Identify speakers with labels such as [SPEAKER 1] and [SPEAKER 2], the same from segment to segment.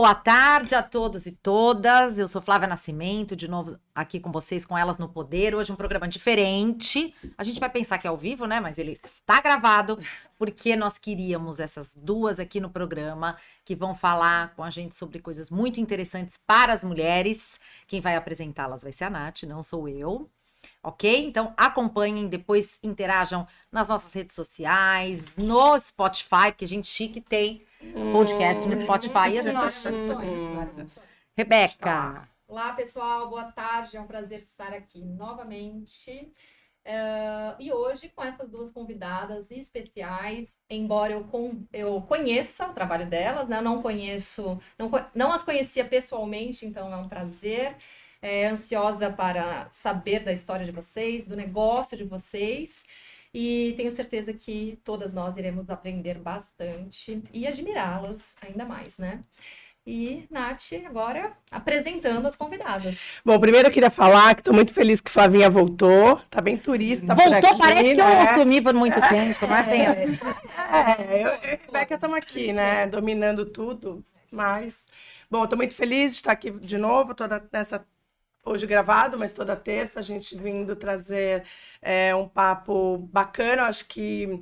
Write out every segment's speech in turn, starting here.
[SPEAKER 1] Boa tarde a todos e todas. Eu sou Flávia Nascimento, de novo aqui com vocês, com Elas no Poder. Hoje um programa diferente. A gente vai pensar que é ao vivo, né? Mas ele está gravado, porque nós queríamos essas duas aqui no programa, que vão falar com a gente sobre coisas muito interessantes para as mulheres. Quem vai apresentá-las vai ser a Nath, não sou eu. Ok? Então acompanhem, depois interajam nas nossas redes sociais, no Spotify, porque a gente chique tem podcast no Spotify e a gente... Rebeca.
[SPEAKER 2] Olá, pessoal, boa tarde, é um prazer estar aqui novamente. E hoje com essas duas convidadas especiais, embora eu conheça o trabalho delas, né? Eu não as conhecia pessoalmente, então é um prazer. Ansiosa para saber da história de vocês, do negócio de vocês, e tenho certeza que todas nós iremos aprender bastante e admirá-las ainda mais, né? E Nath, agora apresentando as convidadas.
[SPEAKER 3] Bom, primeiro eu queria falar que estou muito feliz que Flavinha voltou, tá bem turista por aqui.
[SPEAKER 1] Voltou, parece que eu sumi por muito tempo, mas
[SPEAKER 3] eu e a Rebeca estamos aqui, né, dominando tudo, mas... Bom, estou muito feliz de estar aqui de novo, hoje gravado, mas toda terça a gente vindo trazer um papo bacana, acho que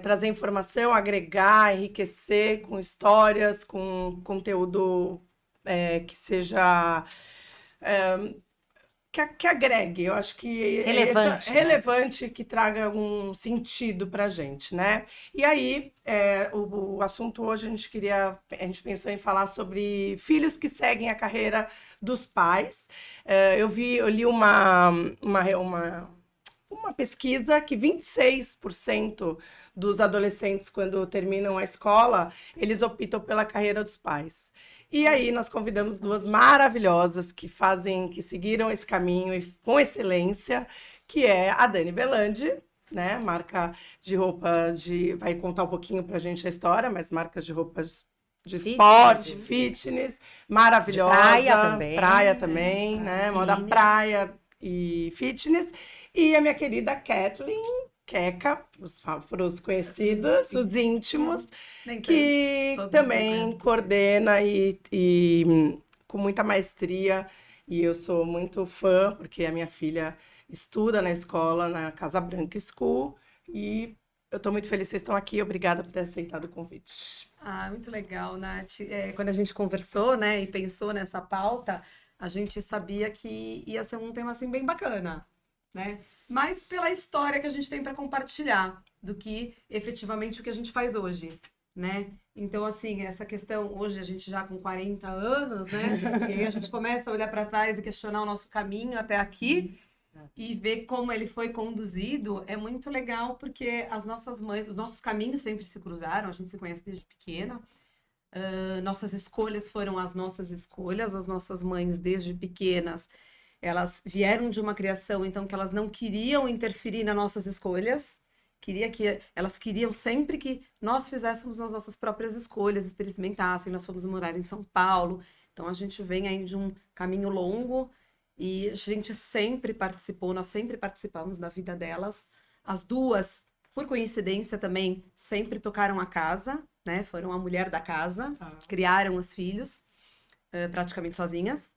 [SPEAKER 3] trazer informação, agregar, enriquecer com histórias, com conteúdo que seja... Que agregue, eu acho que relevante, que traga algum sentido para a gente, né? E aí, o assunto hoje a gente pensou em falar sobre filhos que seguem a carreira dos pais. Eu li uma pesquisa que 26% dos adolescentes, quando terminam a escola, eles optam pela carreira dos pais. E aí nós convidamos duas maravilhosas que seguiram esse caminho e com excelência, que é a Dani Belandi, né? Marca de roupa vai contar um pouquinho pra gente a história, mas marca de roupas de esporte, fitness, maravilhosa.
[SPEAKER 1] De
[SPEAKER 3] praia também, né? Moda praia e fitness. E a minha querida Kathleen Queca, para os conhecidos, os íntimos, que também coordena e com muita maestria. E eu sou muito fã, porque a minha filha estuda na escola, na Casa Branca School. E eu estou muito feliz que vocês estão aqui. Obrigada por ter aceitado o convite.
[SPEAKER 4] Muito legal, Nath. Quando a gente conversou, né, e pensou nessa pauta, a gente sabia que ia ser um tema assim bem bacana, né? Mas pela história que a gente tem para compartilhar do que efetivamente o que a gente faz hoje, né? Então, assim, essa questão, hoje a gente já com 40 anos, né? E aí a gente começa a olhar para trás e questionar o nosso caminho até aqui e ver como ele foi conduzido, é muito legal, porque as nossas mães, os nossos caminhos sempre se cruzaram, a gente se conhece desde pequena, nossas escolhas foram as nossas escolhas, as nossas mães desde pequenas, elas vieram de uma criação, então, que elas não queriam interferir nas nossas escolhas, elas queriam sempre que nós fizéssemos as nossas próprias escolhas, experimentassem. Nós fomos morar em São Paulo, então a gente vem aí de um caminho longo e a gente sempre participou, nós sempre participamos da vida delas. As duas, por coincidência também, sempre tocaram a casa, né? Foram a mulher da casa, criaram os filhos praticamente sozinhas.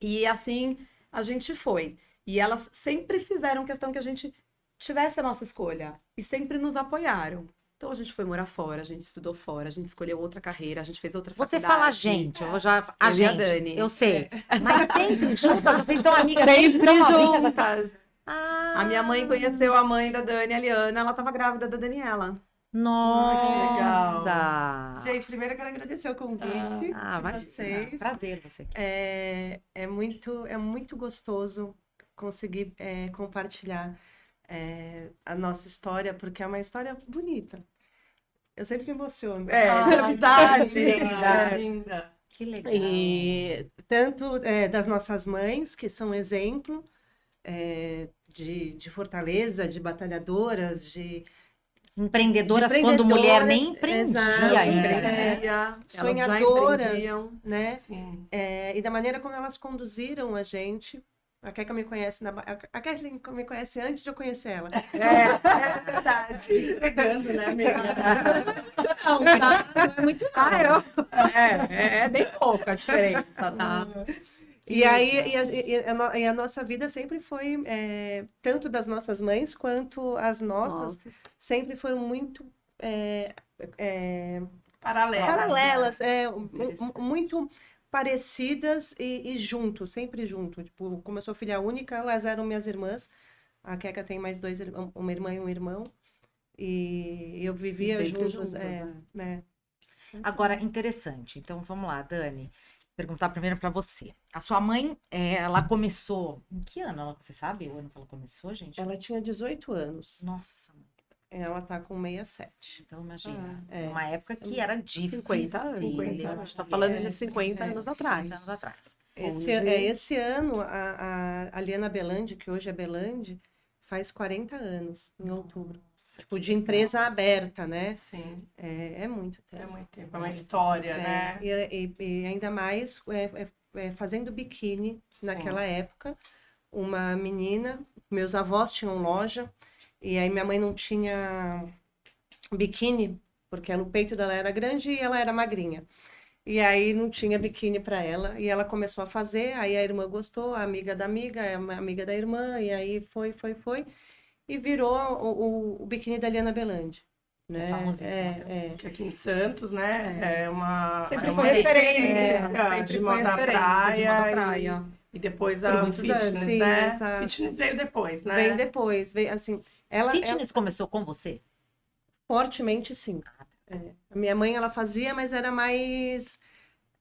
[SPEAKER 4] E assim a gente foi. E elas sempre fizeram questão que a gente tivesse a nossa escolha. E sempre nos apoiaram. Então a gente foi morar fora, a gente estudou fora, a gente escolheu outra carreira, a gente fez outra faculdade.
[SPEAKER 1] Você fala gente, eu já... A gente,
[SPEAKER 4] e a Dani.
[SPEAKER 1] Eu sei. Mas sempre juntas, vocês são amigas
[SPEAKER 4] sempre
[SPEAKER 1] juntas.
[SPEAKER 4] juntas. A minha mãe conheceu a mãe da Dani, a Liana, ela estava grávida da Daniela.
[SPEAKER 1] Nossa!
[SPEAKER 3] Que
[SPEAKER 1] legal!
[SPEAKER 5] Gente, primeiro eu quero agradecer o convite de vocês.
[SPEAKER 1] Prazer você aqui.
[SPEAKER 5] É muito gostoso conseguir compartilhar a nossa história, porque é uma história bonita. Eu sempre me emociono. De amizade.
[SPEAKER 3] Linda.
[SPEAKER 1] Que legal.
[SPEAKER 5] E tanto das nossas mães, que são exemplo de fortaleza, de batalhadoras, de
[SPEAKER 1] empreendedoras quando mulher nem empreendia
[SPEAKER 4] ainda.
[SPEAKER 5] Sonhadoras, né?
[SPEAKER 4] Sim.
[SPEAKER 5] E da maneira como elas conduziram a gente. A Keka me conhece a Kathleen me conhece antes de eu conhecer ela.
[SPEAKER 4] É verdade.
[SPEAKER 3] Entregando, né, amiga?
[SPEAKER 4] não, tá? Não é muito não. É bem pouco a diferença, tá?
[SPEAKER 5] E aí, e a nossa vida sempre foi, tanto das nossas mães quanto as nossas,
[SPEAKER 4] Nossa.
[SPEAKER 5] sempre foram muito
[SPEAKER 3] Paralelas.
[SPEAKER 5] paralelas,
[SPEAKER 4] Interessante.
[SPEAKER 5] muito parecidas e junto, sempre junto. Tipo, como eu sou filha única, elas eram minhas irmãs. A Queca tem mais dois, uma irmã e um irmão. E eu vivia
[SPEAKER 4] sempre
[SPEAKER 5] juntos,
[SPEAKER 4] juntas,
[SPEAKER 5] né?
[SPEAKER 1] Agora, interessante. Então, vamos lá, Dani. Perguntar primeiro para você. A sua mãe, ela começou. Em que ano? Você sabe o ano que ela começou, gente?
[SPEAKER 5] Ela tinha 18 anos.
[SPEAKER 1] Nossa,
[SPEAKER 5] Ela tá com 67.
[SPEAKER 1] então imagina.
[SPEAKER 5] é.
[SPEAKER 1] Uma época que era difícil.
[SPEAKER 4] 50 anos.
[SPEAKER 3] 50
[SPEAKER 4] A
[SPEAKER 3] anos.
[SPEAKER 4] gente tá falando de 50 anos
[SPEAKER 1] 50
[SPEAKER 4] atrás.
[SPEAKER 1] anos atrás.
[SPEAKER 5] Esse ano, a Liana Belandi, que hoje é Belandi, faz 40 anos, em outubro. Tipo, de empresa aberta, né?
[SPEAKER 3] Sim,
[SPEAKER 5] É muito
[SPEAKER 3] é
[SPEAKER 5] tempo.
[SPEAKER 3] muito tempo. É uma história, né?
[SPEAKER 5] E ainda mais fazendo biquíni naquela época. Uma menina, meus avós tinham loja, e aí minha mãe não tinha biquíni, porque o peito dela era grande e ela era magrinha. E aí não tinha biquíni para ela, e ela começou a fazer, aí a irmã gostou, a amiga da amiga, a amiga da irmã, e aí foi, e virou o biquíni da Liana Belandi, né?
[SPEAKER 1] famosíssima também.
[SPEAKER 3] Porque aqui em Santos, né? É uma,
[SPEAKER 4] Sempre
[SPEAKER 3] é uma
[SPEAKER 4] foi referência.
[SPEAKER 3] referência
[SPEAKER 4] Sempre
[SPEAKER 3] de
[SPEAKER 4] foi
[SPEAKER 3] moda
[SPEAKER 4] referência
[SPEAKER 3] praia.
[SPEAKER 4] de moda praia.
[SPEAKER 3] E depois
[SPEAKER 4] Por
[SPEAKER 3] a
[SPEAKER 4] muitos
[SPEAKER 3] fitness,
[SPEAKER 4] anos.
[SPEAKER 5] Sim,
[SPEAKER 3] né?
[SPEAKER 5] exato.
[SPEAKER 3] Fitness veio depois, né?
[SPEAKER 5] Vem depois, vem assim, ela
[SPEAKER 1] Fitness começou com você?
[SPEAKER 5] fortemente sim. A minha mãe, ela fazia, mas era mais,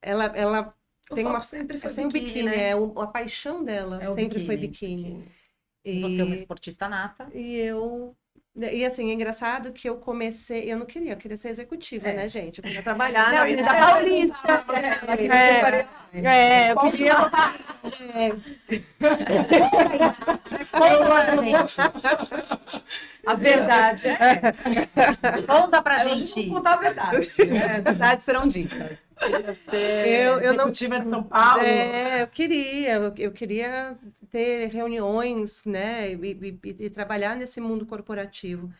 [SPEAKER 5] ela
[SPEAKER 4] O
[SPEAKER 5] tem
[SPEAKER 4] foco
[SPEAKER 5] uma
[SPEAKER 4] sempre foi
[SPEAKER 5] sem o
[SPEAKER 4] biquíni,
[SPEAKER 5] biquíni,
[SPEAKER 4] né?
[SPEAKER 5] a paixão dela
[SPEAKER 4] É o
[SPEAKER 5] sempre foi
[SPEAKER 4] biquíni.
[SPEAKER 5] biquíni.
[SPEAKER 1] E você é uma esportista nata.
[SPEAKER 5] E assim, é engraçado que eu comecei, eu não queria, eu queria ser executiva, né, gente? Eu queria trabalhar
[SPEAKER 3] Não,
[SPEAKER 5] na
[SPEAKER 3] isso
[SPEAKER 5] Avenida
[SPEAKER 3] é
[SPEAKER 5] Paulista. Eu queria.
[SPEAKER 1] Conta pra gente.
[SPEAKER 4] A verdade é essa.
[SPEAKER 1] Conta pra
[SPEAKER 4] Hoje
[SPEAKER 1] gente
[SPEAKER 4] vamos
[SPEAKER 1] isso.
[SPEAKER 4] contar a verdade. A verdade serão ditas.
[SPEAKER 5] Eu não
[SPEAKER 3] Executiva de São Paulo.
[SPEAKER 5] eu queria ter reuniões, né, e trabalhar nesse mundo corporativo.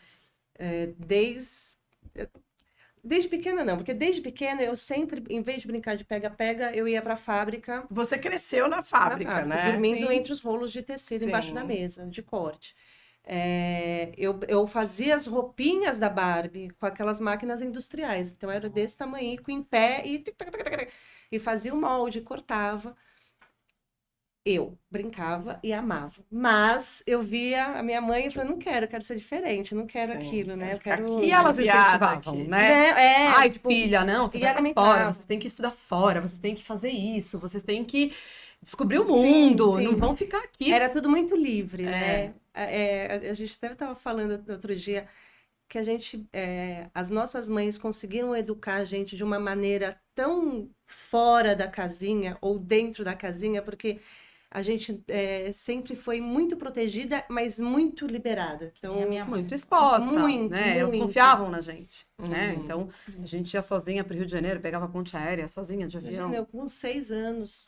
[SPEAKER 5] Desde pequena não, porque desde pequena eu sempre, em vez de brincar de pega-pega, eu ia para a fábrica,
[SPEAKER 3] Você cresceu na fábrica, né?
[SPEAKER 5] dormindo
[SPEAKER 3] Sim.
[SPEAKER 5] entre os rolos de tecido embaixo da
[SPEAKER 3] Sim.
[SPEAKER 5] mesa, de corte. Eu fazia as roupinhas da Barbie com aquelas máquinas industriais. Então era desse tamanho, em pé, e fazia o molde, cortava. Eu brincava e amava. Mas eu via a minha mãe e falei, não quero, eu quero ser diferente, não quero
[SPEAKER 3] Sim,
[SPEAKER 5] aquilo, né? Eu
[SPEAKER 3] ficar
[SPEAKER 5] quero.
[SPEAKER 3] aqui.
[SPEAKER 4] E elas
[SPEAKER 3] Piada
[SPEAKER 4] incentivavam,
[SPEAKER 3] aqui.
[SPEAKER 4] né? Ai,
[SPEAKER 5] tipo,
[SPEAKER 4] filha, não, você
[SPEAKER 5] e
[SPEAKER 4] vai pra
[SPEAKER 5] alimentava.
[SPEAKER 4] fora, vocês têm que estudar fora, vocês têm que fazer isso, vocês têm que descobrir o
[SPEAKER 5] Sim,
[SPEAKER 4] mundo,
[SPEAKER 5] sim.
[SPEAKER 4] não vão ficar aqui.
[SPEAKER 5] Era tudo muito livre, né? A gente até estava falando outro dia que as nossas mães conseguiram educar a gente de uma maneira tão fora da casinha ou dentro da casinha, porque a gente sempre foi muito protegida, mas muito liberada. Então,
[SPEAKER 1] a minha mãe.
[SPEAKER 4] Muito exposta,
[SPEAKER 5] Muito,
[SPEAKER 4] né? Elas
[SPEAKER 5] muito.
[SPEAKER 4] confiavam na gente, né?
[SPEAKER 3] Uhum.
[SPEAKER 4] Então, a gente ia sozinha pro Rio de Janeiro, pegava a ponte aérea sozinha de avião.
[SPEAKER 5] imagina, eu com 6 anos.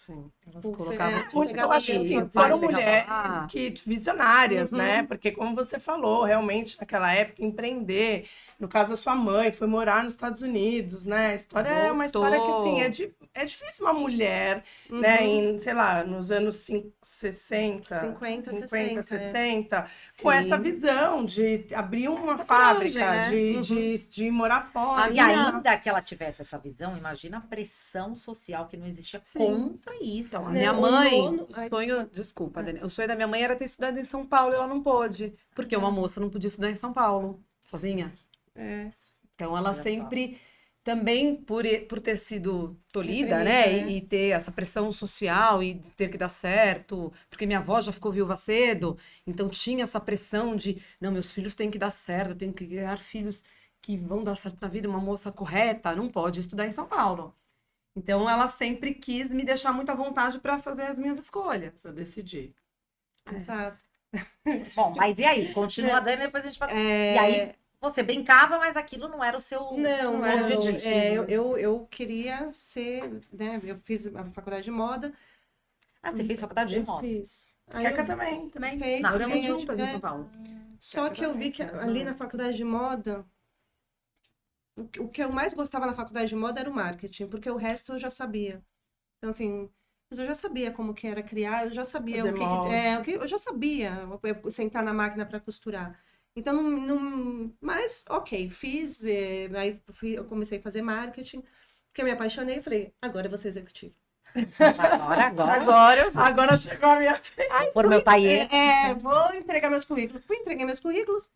[SPEAKER 4] Elas
[SPEAKER 5] Pô,
[SPEAKER 4] colocavam
[SPEAKER 3] Muito,
[SPEAKER 5] pegava
[SPEAKER 3] eu acho
[SPEAKER 5] avião
[SPEAKER 3] que
[SPEAKER 5] sozinha.
[SPEAKER 3] foram
[SPEAKER 4] pegava
[SPEAKER 3] mulheres
[SPEAKER 4] lá.
[SPEAKER 3] que visionárias,
[SPEAKER 5] Uhum.
[SPEAKER 3] né? Porque, como você falou, realmente, naquela época, empreender. No caso, a sua mãe foi morar nos Estados Unidos, né? A história é uma
[SPEAKER 4] Voltou.
[SPEAKER 3] história que, assim, é difícil uma mulher, né? Em, sei lá, nos anos 60,
[SPEAKER 5] 50,
[SPEAKER 3] 60, com
[SPEAKER 5] Sim.
[SPEAKER 3] essa visão de abrir uma
[SPEAKER 4] Essa
[SPEAKER 3] fábrica,
[SPEAKER 4] coragem, né?
[SPEAKER 3] de morar fora.
[SPEAKER 1] E ainda que ela tivesse essa visão, imagina a pressão social que não existia
[SPEAKER 4] Sim.
[SPEAKER 1] contra isso.
[SPEAKER 4] Então, a
[SPEAKER 1] né?
[SPEAKER 4] minha
[SPEAKER 5] o
[SPEAKER 4] mãe,
[SPEAKER 5] nono- Ai,
[SPEAKER 4] desculpa, Dani, o sonho da minha mãe era ter estudado em São Paulo e ela não pôde, porque uma moça não podia estudar em São Paulo, sozinha. Então, ela
[SPEAKER 1] Olha só.
[SPEAKER 4] sempre, também por ter sido tolhida, né,
[SPEAKER 5] Reprimida,
[SPEAKER 4] e ter essa pressão social e ter que dar certo, porque minha avó já ficou viúva cedo, então tinha essa pressão de, não, meus filhos têm que dar certo, eu tenho que criar filhos que vão dar certo na vida, uma moça correta, não pode estudar em São Paulo. Então, ela sempre quis me deixar muito à vontade para fazer as minhas escolhas.
[SPEAKER 3] Pra decidir.
[SPEAKER 5] Exato.
[SPEAKER 1] Bom, mas e aí? Continua dando e depois a gente passa.
[SPEAKER 5] É,
[SPEAKER 1] E aí, você brincava, mas aquilo não era o seu
[SPEAKER 5] Não,
[SPEAKER 1] objetivo.
[SPEAKER 5] eu queria ser, né? Eu fiz a faculdade de moda.
[SPEAKER 1] Ah, você fez faculdade de
[SPEAKER 5] Eu
[SPEAKER 1] moda.
[SPEAKER 5] fiz. Aí
[SPEAKER 3] Queca
[SPEAKER 5] eu
[SPEAKER 3] também.
[SPEAKER 5] fez,
[SPEAKER 1] Não,
[SPEAKER 4] Moramos
[SPEAKER 5] fiquei,
[SPEAKER 4] juntas em São Paulo.
[SPEAKER 5] Só que eu vi que ali na faculdade de moda o que eu mais gostava na faculdade de moda era o marketing, porque o resto eu já sabia. Então, assim, eu já sabia como que era criar, eu já sabia
[SPEAKER 3] Fazer molde.
[SPEAKER 5] eu já sabia sentar na máquina para costurar. Então, mas, ok, fiz, eu comecei a fazer marketing, porque eu me apaixonei e falei, agora eu vou ser executiva.
[SPEAKER 3] Agora chegou a minha vez.
[SPEAKER 1] Por meu tailleur.
[SPEAKER 5] Vou entregar meus currículos. Entreguei meus currículos,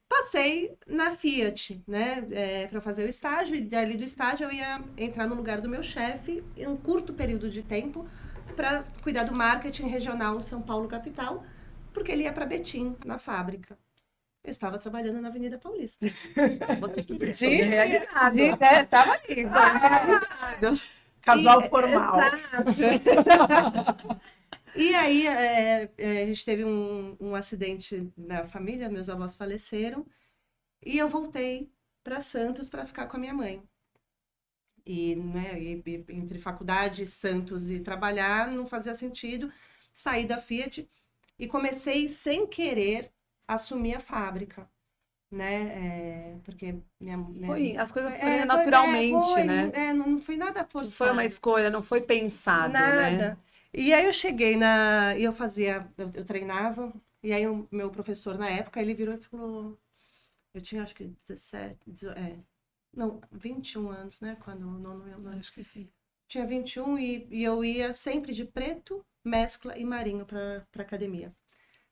[SPEAKER 5] passei na Fiat, né, para fazer o estágio, e dali do estágio eu ia entrar no lugar do meu chefe em um curto período de tempo para cuidar do marketing regional em São Paulo, capital, porque ele ia para Betim, na fábrica. Eu estava trabalhando na Avenida Paulista.
[SPEAKER 1] Você queria.
[SPEAKER 3] Tava ali. Casal formal.
[SPEAKER 5] Exato. E aí, a gente teve um acidente na família, meus avós faleceram, e eu voltei para Santos para ficar com a minha mãe. E, né, entre faculdade, Santos e trabalhar, não fazia sentido. Saí da Fiat e comecei, sem querer, assumir a fábrica, né? Porque
[SPEAKER 4] As coisas foram naturalmente, né?
[SPEAKER 5] Não foi nada forçado.
[SPEAKER 4] Não foi uma escolha, não foi pensado,
[SPEAKER 5] Nada.
[SPEAKER 4] né?
[SPEAKER 5] E aí eu cheguei e eu treinava, e aí o meu professor na época, ele virou e falou, eu tinha acho que 21 anos, né, quando o nono ano, acho que sim. Tinha 21 e eu ia sempre de preto, mescla e marinho pra academia.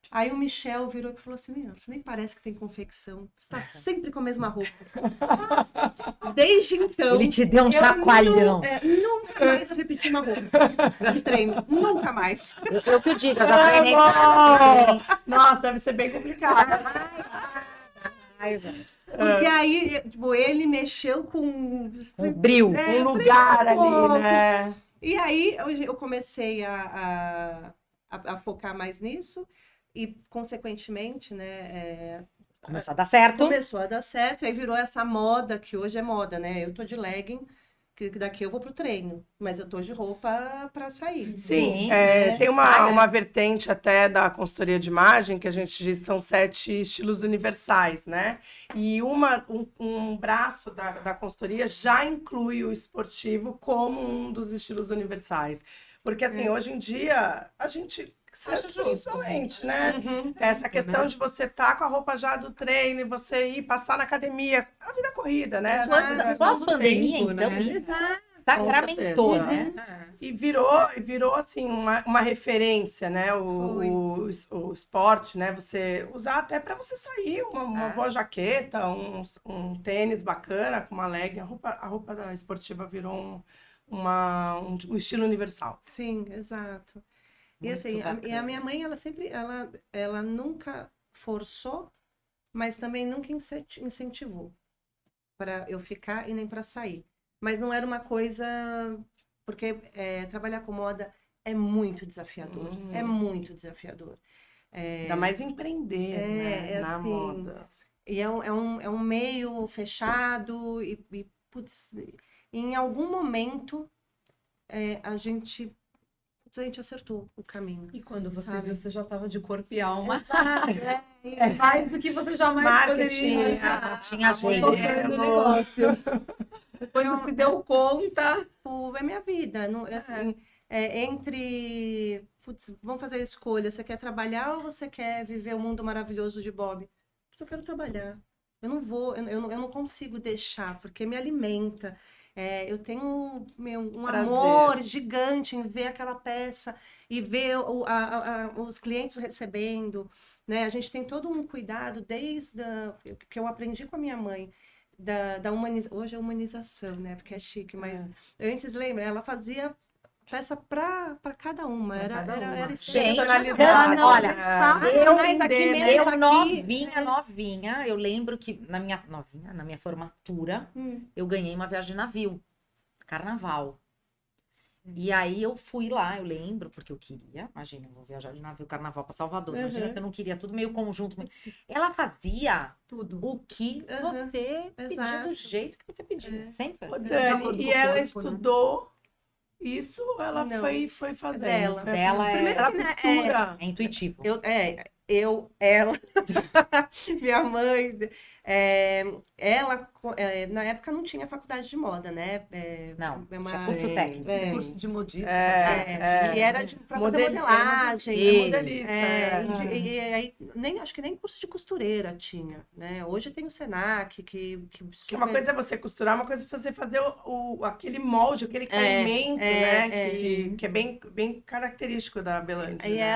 [SPEAKER 5] Aí o Michel virou e falou assim, meu, você nem parece que tem confecção, você tá sempre com a mesma roupa. Desde então...
[SPEAKER 1] Ele te deu um chacoalhão.
[SPEAKER 5] Nunca mais eu repeti uma roupa de treino, nunca mais.
[SPEAKER 1] Eu que o digo, eu já treinei também.
[SPEAKER 3] Nossa, deve ser bem complicado.
[SPEAKER 5] Porque aí, tipo, ele mexeu com...
[SPEAKER 1] Um bril.
[SPEAKER 3] Um lugar ali, né?
[SPEAKER 5] E aí eu comecei a focar mais nisso. E, consequentemente, né,
[SPEAKER 1] Começou a dar certo.
[SPEAKER 5] começou a dar certo. E aí virou essa moda, que hoje é moda, né? Eu tô de legging, que daqui eu vou pro treino. Mas eu tô de roupa pra sair.
[SPEAKER 3] Sim,
[SPEAKER 1] Sim,
[SPEAKER 3] tem uma vertente até da consultoria de imagem, que a gente diz que são 7 estilos universais, né? E um braço da consultoria já inclui o esportivo como um dos estilos universais. Porque, assim, hoje em dia, a gente... principalmente, né? Essa questão de você estar com a roupa já do treino e você ir passar na academia, a vida corrida, né?
[SPEAKER 1] Pós-pandemia,
[SPEAKER 4] tempo,
[SPEAKER 1] então,
[SPEAKER 4] né?
[SPEAKER 1] isso sacramentou,
[SPEAKER 3] Com
[SPEAKER 1] né?
[SPEAKER 3] E virou assim, uma referência, né? O esporte, né? Você usar até para você sair, uma boa jaqueta, um tênis bacana com uma legging. A roupa da esportiva virou um estilo universal.
[SPEAKER 5] Sim, exato. E
[SPEAKER 1] Muito
[SPEAKER 5] assim, a
[SPEAKER 1] bacana.
[SPEAKER 5] minha mãe, ela nunca forçou, mas também nunca incentivou para eu ficar e nem para sair. Mas não era uma coisa... Porque trabalhar com moda é muito desafiador. É muito desafiador.
[SPEAKER 3] Ainda mais empreender, né? Na
[SPEAKER 5] assim,
[SPEAKER 3] moda.
[SPEAKER 5] E é um meio fechado e putz, em algum momento a gente acertou o caminho.
[SPEAKER 4] E quando você
[SPEAKER 5] sabe?
[SPEAKER 4] viu, você já estava de corpo e alma.
[SPEAKER 5] Exato,
[SPEAKER 4] Mais do que você jamais
[SPEAKER 3] Marketing,
[SPEAKER 4] poderia imaginar.
[SPEAKER 1] tinha jeito.
[SPEAKER 4] Tocando o negócio. Quando se deu conta...
[SPEAKER 5] é minha vida. Não, assim, entre... Putz, vamos fazer a escolha. Você quer trabalhar ou você quer viver o mundo maravilhoso de Bob? Eu quero trabalhar. Eu não vou, eu não consigo deixar, porque me alimenta. Eu tenho um
[SPEAKER 3] Prazer.
[SPEAKER 5] amor gigante em ver aquela peça e ver os clientes recebendo, né? A gente tem todo um cuidado desde que eu aprendi com a minha mãe, hoje é humanização, né? Porque é chique, mas antes, lembra, ela fazia peça para cada uma. Era
[SPEAKER 1] Gente,
[SPEAKER 3] personalizado.
[SPEAKER 1] olha, eu
[SPEAKER 5] novinha.
[SPEAKER 1] novinha, eu lembro que na minha formatura, eu ganhei uma viagem de navio, carnaval. E aí eu fui lá, eu lembro, porque eu queria, imagina, eu vou viajar de navio, carnaval para Salvador, imagina se eu não queria, tudo meio conjunto. Ela fazia
[SPEAKER 4] Tudo.
[SPEAKER 1] o que você pedia,
[SPEAKER 5] Exato.
[SPEAKER 1] do jeito que você pedia, sempre.
[SPEAKER 3] Ô,
[SPEAKER 1] De
[SPEAKER 3] Dani,
[SPEAKER 1] acordo com
[SPEAKER 3] e
[SPEAKER 1] o
[SPEAKER 3] ela
[SPEAKER 1] corpo,
[SPEAKER 3] estudou isso, ela
[SPEAKER 5] Não.
[SPEAKER 3] foi fazendo.
[SPEAKER 1] Dela é
[SPEAKER 5] Primeiro
[SPEAKER 3] Ela
[SPEAKER 5] que, né,
[SPEAKER 3] costura.
[SPEAKER 1] intuitivo.
[SPEAKER 5] ela, minha mãe. Ela, na época, não tinha faculdade de moda, né?
[SPEAKER 1] Não,
[SPEAKER 5] É uma-
[SPEAKER 1] tinha curso técnico.
[SPEAKER 4] Curso de modista.
[SPEAKER 5] que era pra fazer modelagem.
[SPEAKER 1] Isso.
[SPEAKER 3] Modelista.
[SPEAKER 5] E aí, acho que nem curso de costureira tinha, né? Hoje tem o Senac, que
[SPEAKER 3] Que uma coisa é você costurar, uma coisa é você fazer aquele molde, aquele caimento, né? Que é bem característico da Belândia.
[SPEAKER 5] Aí
[SPEAKER 3] né?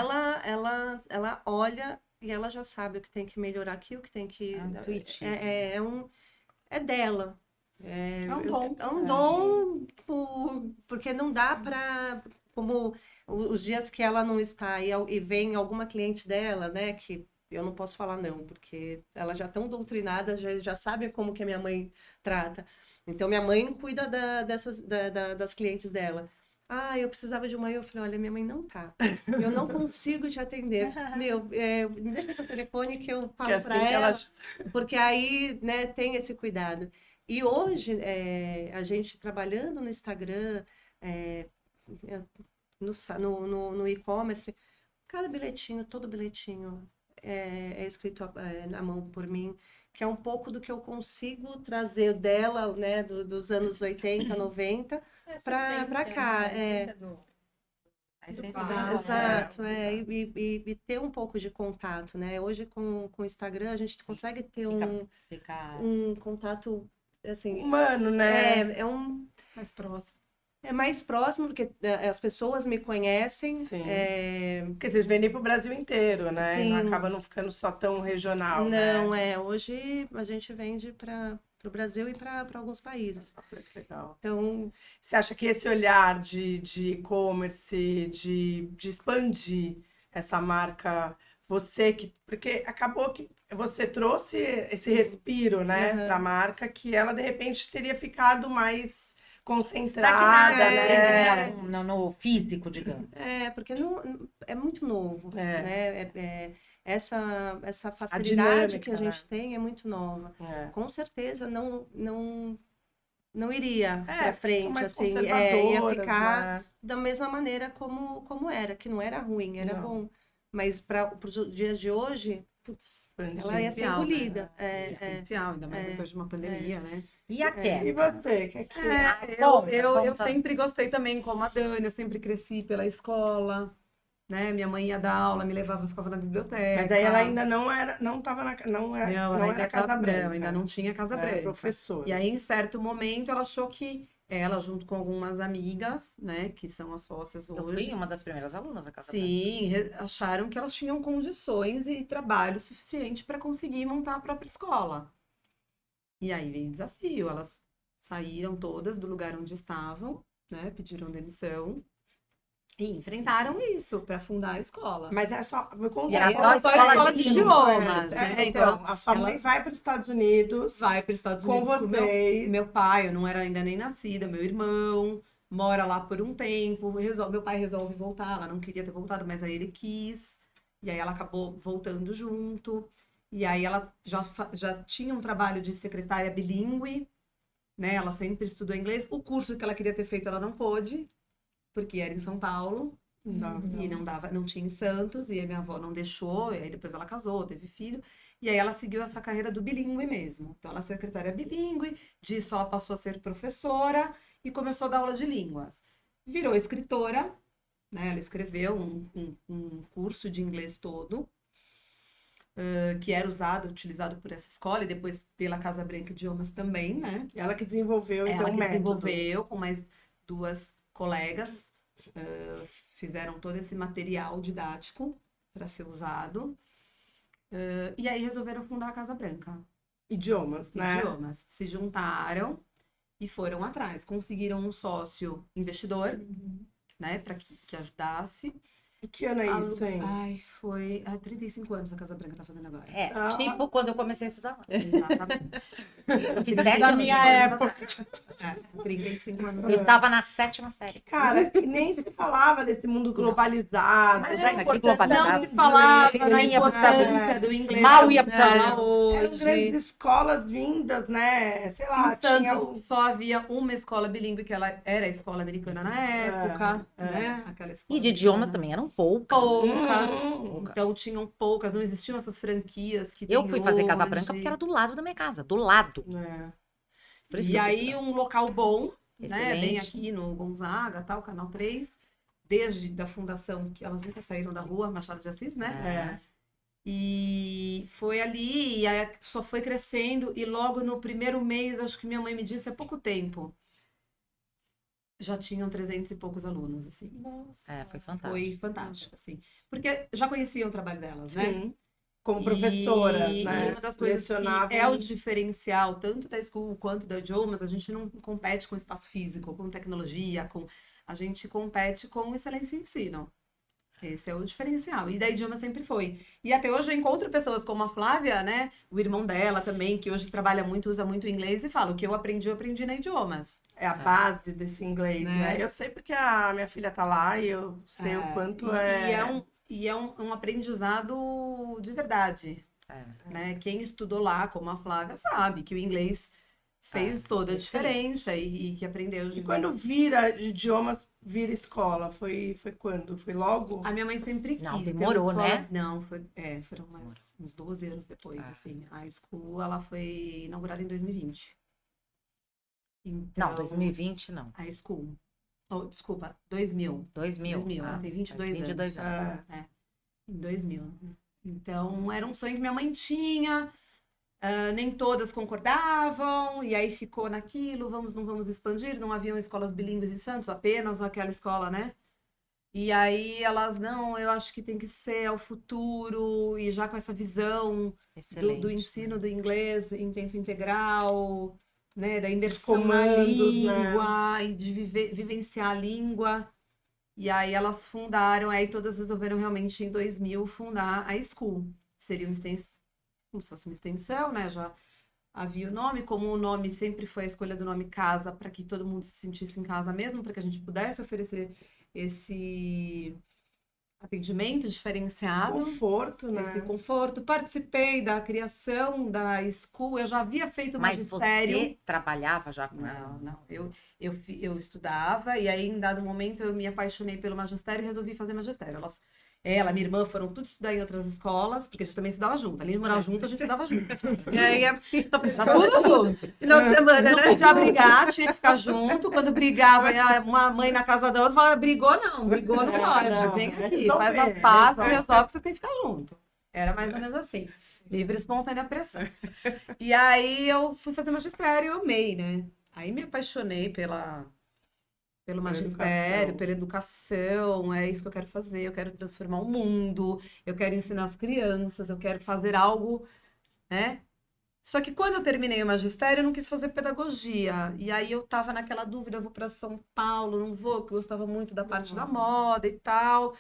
[SPEAKER 5] ela olha e ela já sabe o que tem que melhorar aqui, o que tem que...
[SPEAKER 1] Intuitivo.
[SPEAKER 5] É dela.
[SPEAKER 4] É um dom.
[SPEAKER 5] É um dom, porque não dá pra... Como os dias que ela não está e vem alguma cliente dela, né? Que eu não posso falar não, porque ela já tão doutrinada, já sabe como que a minha mãe trata. Então, minha mãe cuida das clientes dela. Ah, eu precisava de uma. Eu falei, olha, minha mãe não tá. Eu não consigo te atender. Me deixa seu telefone que eu falo
[SPEAKER 3] assim
[SPEAKER 5] pra
[SPEAKER 3] que
[SPEAKER 5] ela.
[SPEAKER 3] ela-
[SPEAKER 5] Porque aí, né, tem esse cuidado. E hoje, a gente trabalhando no Instagram, no e-commerce, cada bilhetinho, todo bilhetinho é escrito na mão por mim, que é um pouco do que eu consigo trazer dela, né, dos anos 80, 90,
[SPEAKER 2] Essa
[SPEAKER 5] pra
[SPEAKER 2] essência,
[SPEAKER 5] cá,
[SPEAKER 2] né? A essência do...
[SPEAKER 1] A essência
[SPEAKER 2] do
[SPEAKER 1] do
[SPEAKER 2] bar,
[SPEAKER 1] negócio.
[SPEAKER 5] exato, e ter um pouco de contato, né? Hoje com o Instagram a gente consegue ter
[SPEAKER 1] Fica...
[SPEAKER 5] um contato, assim,
[SPEAKER 3] Humano, né?
[SPEAKER 4] Mais próximo.
[SPEAKER 5] é mais próximo, porque as pessoas me conhecem,
[SPEAKER 3] Sim. Porque vocês vendem pro Brasil inteiro, né? E não
[SPEAKER 5] Sim.
[SPEAKER 3] acaba não ficando só tão regional,
[SPEAKER 5] não,
[SPEAKER 3] né?
[SPEAKER 5] hoje a gente vende para o Brasil e para alguns países.
[SPEAKER 3] Olha que legal.
[SPEAKER 5] Então,
[SPEAKER 3] Você acha que esse olhar de e-commerce, de expandir essa marca, porque acabou que você trouxe esse respiro, né, para a marca, que ela de repente teria ficado mais concentrada, né?
[SPEAKER 1] No físico, digamos.
[SPEAKER 5] porque é muito novo, né? Essa facilidade
[SPEAKER 3] dinâmica,
[SPEAKER 5] que a gente tem é muito nova.
[SPEAKER 3] É.
[SPEAKER 5] Com certeza não iria
[SPEAKER 3] É,
[SPEAKER 5] para frente,
[SPEAKER 3] são mais
[SPEAKER 5] assim, ia
[SPEAKER 3] conservadoras,
[SPEAKER 5] ficar
[SPEAKER 3] né?
[SPEAKER 5] da mesma maneira como era, que não era ruim, era
[SPEAKER 3] Não.
[SPEAKER 5] bom. Mas para os dias de hoje, putz, ela ia ser
[SPEAKER 4] Essencial, né?
[SPEAKER 5] engolida.
[SPEAKER 4] Essencial, ainda mais depois de uma pandemia, né?
[SPEAKER 1] E a
[SPEAKER 3] E
[SPEAKER 1] Kelly?
[SPEAKER 3] você, que aqui?
[SPEAKER 4] Eu
[SPEAKER 1] conta.
[SPEAKER 4] sempre gostei também, como a Dani, eu sempre cresci pela escola, né? Minha mãe ia dar aula, me levava, ficava na biblioteca.
[SPEAKER 3] Mas daí ela ainda não era, não estava não era,
[SPEAKER 4] Não,
[SPEAKER 3] não
[SPEAKER 4] ainda
[SPEAKER 3] era Casa Branca.
[SPEAKER 4] ainda não tinha Casa
[SPEAKER 3] Era
[SPEAKER 4] Branca.
[SPEAKER 3] professora.
[SPEAKER 4] E aí, em certo momento, ela achou que ela, junto com algumas amigas, né, que são as sócias
[SPEAKER 1] Eu
[SPEAKER 4] hoje,
[SPEAKER 1] fui uma das primeiras alunas da Casa
[SPEAKER 4] sim, acharam que elas tinham condições e trabalho suficiente para conseguir montar a própria escola. E aí veio o desafio, elas saíram todas do lugar onde estavam, né, pediram demissão e enfrentaram isso para fundar a escola.
[SPEAKER 3] Mas é só, me conta.
[SPEAKER 1] E era
[SPEAKER 3] aí,
[SPEAKER 1] só
[SPEAKER 3] ela
[SPEAKER 1] escola de
[SPEAKER 4] idiomas, né?
[SPEAKER 3] Então, a sua mãe
[SPEAKER 4] elas-
[SPEAKER 3] vai para os Estados Unidos.
[SPEAKER 4] Vai para os Estados
[SPEAKER 3] Com
[SPEAKER 4] Unidos
[SPEAKER 3] vocês.
[SPEAKER 4] meu pai, eu não era ainda nem nascida, meu irmão mora lá por um tempo, meu pai resolve voltar, ela não queria ter voltado, mas aí ele quis, e aí ela acabou voltando junto, e aí ela já tinha um trabalho de secretária bilíngue, né, ela sempre estudou inglês, o curso que ela queria ter feito ela não pôde, porque era em São Paulo, e não tinha em Santos, e a minha avó não deixou, e aí depois ela casou, teve filho, e aí ela seguiu essa carreira do bilíngue mesmo. Então ela é secretária bilíngue, disso ela passou a ser professora e começou a dar aula de línguas. Virou escritora, né? Ela escreveu um curso de inglês todo, que era utilizado por essa escola e depois pela Casa Branca Idiomas também, né?
[SPEAKER 3] Ela que desenvolveu, então,
[SPEAKER 4] Ela
[SPEAKER 3] o
[SPEAKER 4] que
[SPEAKER 3] método.
[SPEAKER 4] desenvolveu com mais duas colegas, fizeram todo esse material didático para ser usado. E aí resolveram fundar a Casa Branca.
[SPEAKER 3] Idiomas, né?
[SPEAKER 4] Idiomas. Se juntaram e foram atrás. Conseguiram um sócio investidor, né, para que ajudasse.
[SPEAKER 3] E que ano é isso, hein?
[SPEAKER 4] Ai, foi há 35 anos a Casa Branca tá fazendo agora.
[SPEAKER 1] É,
[SPEAKER 3] Ah.
[SPEAKER 1] tipo quando eu comecei a estudar.
[SPEAKER 4] Exatamente.
[SPEAKER 1] Eu fiz 10
[SPEAKER 3] Da
[SPEAKER 1] anos
[SPEAKER 3] minha
[SPEAKER 1] de
[SPEAKER 3] época.
[SPEAKER 4] 35 anos
[SPEAKER 1] Eu
[SPEAKER 4] atrás.
[SPEAKER 1] estava na 7ª série.
[SPEAKER 3] Cara, e nem se falava desse mundo globalizado.
[SPEAKER 1] Mas
[SPEAKER 3] da
[SPEAKER 1] que
[SPEAKER 3] importância
[SPEAKER 1] globalizado?
[SPEAKER 3] do
[SPEAKER 4] Não se falava
[SPEAKER 3] inglês,
[SPEAKER 4] da
[SPEAKER 1] nem ia pros Estados
[SPEAKER 4] importância do inglês.
[SPEAKER 1] Mal ia pros Estados
[SPEAKER 4] Unidos.
[SPEAKER 3] Eram
[SPEAKER 4] Hoje.
[SPEAKER 3] grandes escolas vindas, né? Sei lá, tinha
[SPEAKER 4] Tanto só havia uma escola bilíngue, que ela era a escola americana na época, né? Aquela escola
[SPEAKER 1] E de idiomas
[SPEAKER 4] americana.
[SPEAKER 1] também eram poucas.
[SPEAKER 4] poucas.
[SPEAKER 3] Hum.
[SPEAKER 4] Então tinham poucas, não existiam essas franquias que
[SPEAKER 1] Eu
[SPEAKER 4] tem
[SPEAKER 1] fui fazer Casa
[SPEAKER 4] hoje.
[SPEAKER 1] Branca porque era do lado da minha casa, do lado.
[SPEAKER 3] É.
[SPEAKER 1] Por isso
[SPEAKER 4] E
[SPEAKER 1] que eu fui
[SPEAKER 4] aí
[SPEAKER 1] estudar.
[SPEAKER 4] um local bom, né? Bem
[SPEAKER 1] Excelente.
[SPEAKER 4] aqui no Gonzaga, tal, Canal 3, desde da fundação, que elas nunca saíram da rua, Machado de Assis, né?
[SPEAKER 3] É.
[SPEAKER 4] E foi ali, e aí só foi crescendo, e logo no primeiro mês, acho que minha mãe me disse há pouco tempo, já tinham 300 e poucos alunos, assim.
[SPEAKER 1] É, foi fantástico.
[SPEAKER 4] Foi fantástico, assim. Porque já conheciam o trabalho delas, né?
[SPEAKER 3] Sim. Como professoras, né?
[SPEAKER 4] E uma das coisas que
[SPEAKER 3] Lecionavam.
[SPEAKER 4] é o diferencial, tanto da School quanto da idiomas, a gente não compete com espaço físico, com tecnologia, a gente compete com excelência em ensino. Esse é o diferencial. E da idioma sempre foi. E até hoje eu encontro pessoas como a Flávia, né? O irmão dela também, que hoje trabalha muito, usa muito inglês, e fala: o que eu aprendi na idiomas.
[SPEAKER 3] É a base desse inglês,
[SPEAKER 4] Né?
[SPEAKER 3] né? Eu sei porque a minha filha tá lá e eu sei o quanto
[SPEAKER 4] E é um aprendizado de verdade.
[SPEAKER 1] É.
[SPEAKER 4] Né? Quem estudou lá, como a Flávia, sabe que o inglês fez toda a diferença e que aprendeu.
[SPEAKER 3] E quando vira idiomas, vira escola? Foi quando? Foi logo?
[SPEAKER 4] A minha mãe sempre quis.
[SPEAKER 1] Não,
[SPEAKER 4] ter uma
[SPEAKER 1] demorou,
[SPEAKER 4] escola-
[SPEAKER 1] né?
[SPEAKER 4] Não, foram uns 12 anos depois, assim. A School, ela foi inaugurada em 2020. Então,
[SPEAKER 1] Não, 2020 não.
[SPEAKER 4] A School. Oh, desculpa, 2000.
[SPEAKER 1] 2000.
[SPEAKER 4] 2000, ela tem 22 anos.
[SPEAKER 1] 22 anos.
[SPEAKER 3] É.
[SPEAKER 4] Em 2000. Então, era um sonho que minha mãe tinha. Nem todas concordavam, e aí ficou naquilo, não vamos expandir, não haviam escolas bilíngues em Santos, apenas aquela escola, né? E aí elas, não, eu acho que tem que ser ao futuro, e já com essa visão
[SPEAKER 1] Excelente.
[SPEAKER 4] do ensino do inglês em tempo integral, né? Da imersão na
[SPEAKER 3] Comandos, né?
[SPEAKER 4] língua, e de vivenciar a língua. E aí elas fundaram, aí todas resolveram realmente em 2000 fundar a School. Seria uma extensão, como se fosse uma extensão, né? Já havia o nome, como o nome sempre foi a escolha do nome casa, para que todo mundo se sentisse em casa mesmo, para que a gente pudesse oferecer esse atendimento diferenciado.
[SPEAKER 3] Esse conforto, né?
[SPEAKER 4] Esse conforto. Participei da criação da School, eu já havia feito
[SPEAKER 1] Mas
[SPEAKER 4] magistério.
[SPEAKER 1] você trabalhava já com ela?
[SPEAKER 4] Não. Eu estudava e aí, em dado momento, eu me apaixonei pelo magistério e resolvi fazer magistério. Ela, minha irmã, foram tudo estudar em outras escolas, porque a gente também estudava junto. Além de morar junto, a gente estudava junto.
[SPEAKER 5] E aí,
[SPEAKER 4] Tudo junto.
[SPEAKER 5] final de semana,
[SPEAKER 4] Não
[SPEAKER 5] né?
[SPEAKER 4] podia brigar, tinha que ficar junto. Quando brigava, uma mãe na casa da outra falava: brigou não pode.
[SPEAKER 3] não.
[SPEAKER 4] Vem aqui,
[SPEAKER 3] Resolver,
[SPEAKER 4] faz as pazes,
[SPEAKER 3] resolve.
[SPEAKER 4] resolve que vocês têm que ficar junto. Era mais ou menos assim. Livre e espontânea pressão. E aí eu fui fazer magistério e eu amei, né? Aí me apaixonei pelo magistério, pela educação, é isso que eu quero fazer, eu quero transformar o mundo, eu quero ensinar as crianças, eu quero fazer algo, né? Só que quando eu terminei o magistério, eu não quis fazer pedagogia, e aí eu tava naquela dúvida, eu vou para São Paulo, não vou, porque eu gostava muito da parte da moda e tal,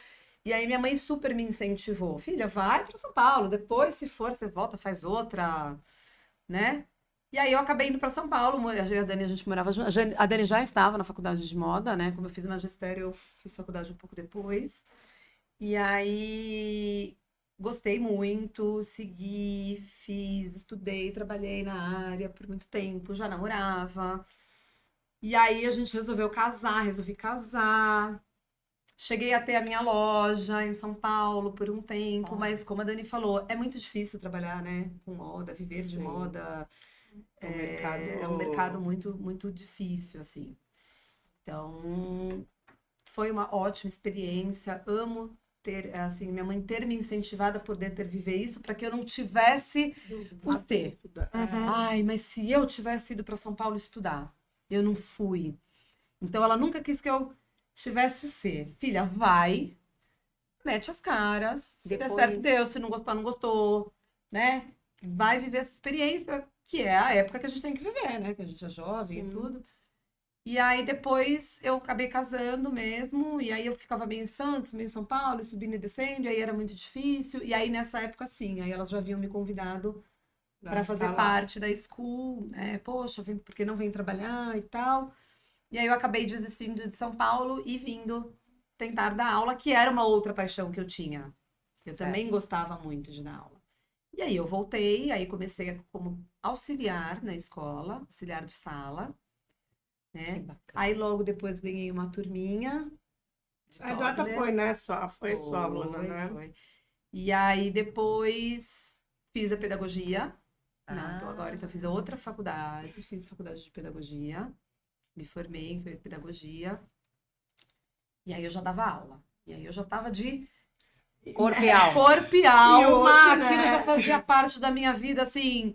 [SPEAKER 4] e aí minha mãe super me incentivou, filha, vai para São Paulo, depois se for, você volta, faz outra, né? E aí eu acabei indo para São Paulo, eu e a Dani, a gente morava junto. A Dani já estava na faculdade de moda, né? Como eu fiz magistério, eu fiz faculdade um pouco depois. E aí gostei muito, segui, estudei, trabalhei na área por muito tempo, já namorava. E aí a gente resolvi casar. Cheguei a ter a minha loja em São Paulo por um tempo, mas como a Dani falou, é muito difícil trabalhar, né? Com moda, viver de moda. É um mercado muito, muito difícil, assim. Então, foi uma ótima experiência. Amo ter, assim, minha mãe ter me incentivado a poder viver isso para que eu não tivesse o ser. Ai, mas se eu tivesse ido para São Paulo estudar, eu não fui. Então, ela nunca quis que eu tivesse o ser. Filha, vai, mete as caras. Se der certo, deu. Se não gostar, não gostou, né? Vai viver essa experiência, que é a época que a gente tem que viver, né? Que a gente é jovem e tudo. E aí depois eu acabei casando mesmo, e aí eu ficava meio em Santos, meio em São Paulo, subindo e descendo, e aí era muito difícil. E aí nessa época, sim, aí elas já haviam me convidado para fazer parte da School, né? Poxa, por que não vem trabalhar e tal? E aí eu acabei desistindo de São Paulo e vindo tentar dar aula, que era uma outra paixão que eu tinha. Eu também gostava muito de dar aula. E aí eu voltei, aí comecei como auxiliar na escola, auxiliar de sala, né? Aí logo depois ganhei uma turminha
[SPEAKER 3] A Eduarda foi, né? Foi sua aluna, né?
[SPEAKER 4] Foi. E aí depois fiz a pedagogia. Não, então agora eu fiz outra faculdade, fiz faculdade de pedagogia, me formei em pedagogia. E aí eu já dava aula. E aí eu já tava de
[SPEAKER 1] Corpo e alma.
[SPEAKER 4] corpo e alma,
[SPEAKER 3] hoje, né?
[SPEAKER 4] aquilo já fazia parte da minha vida, assim,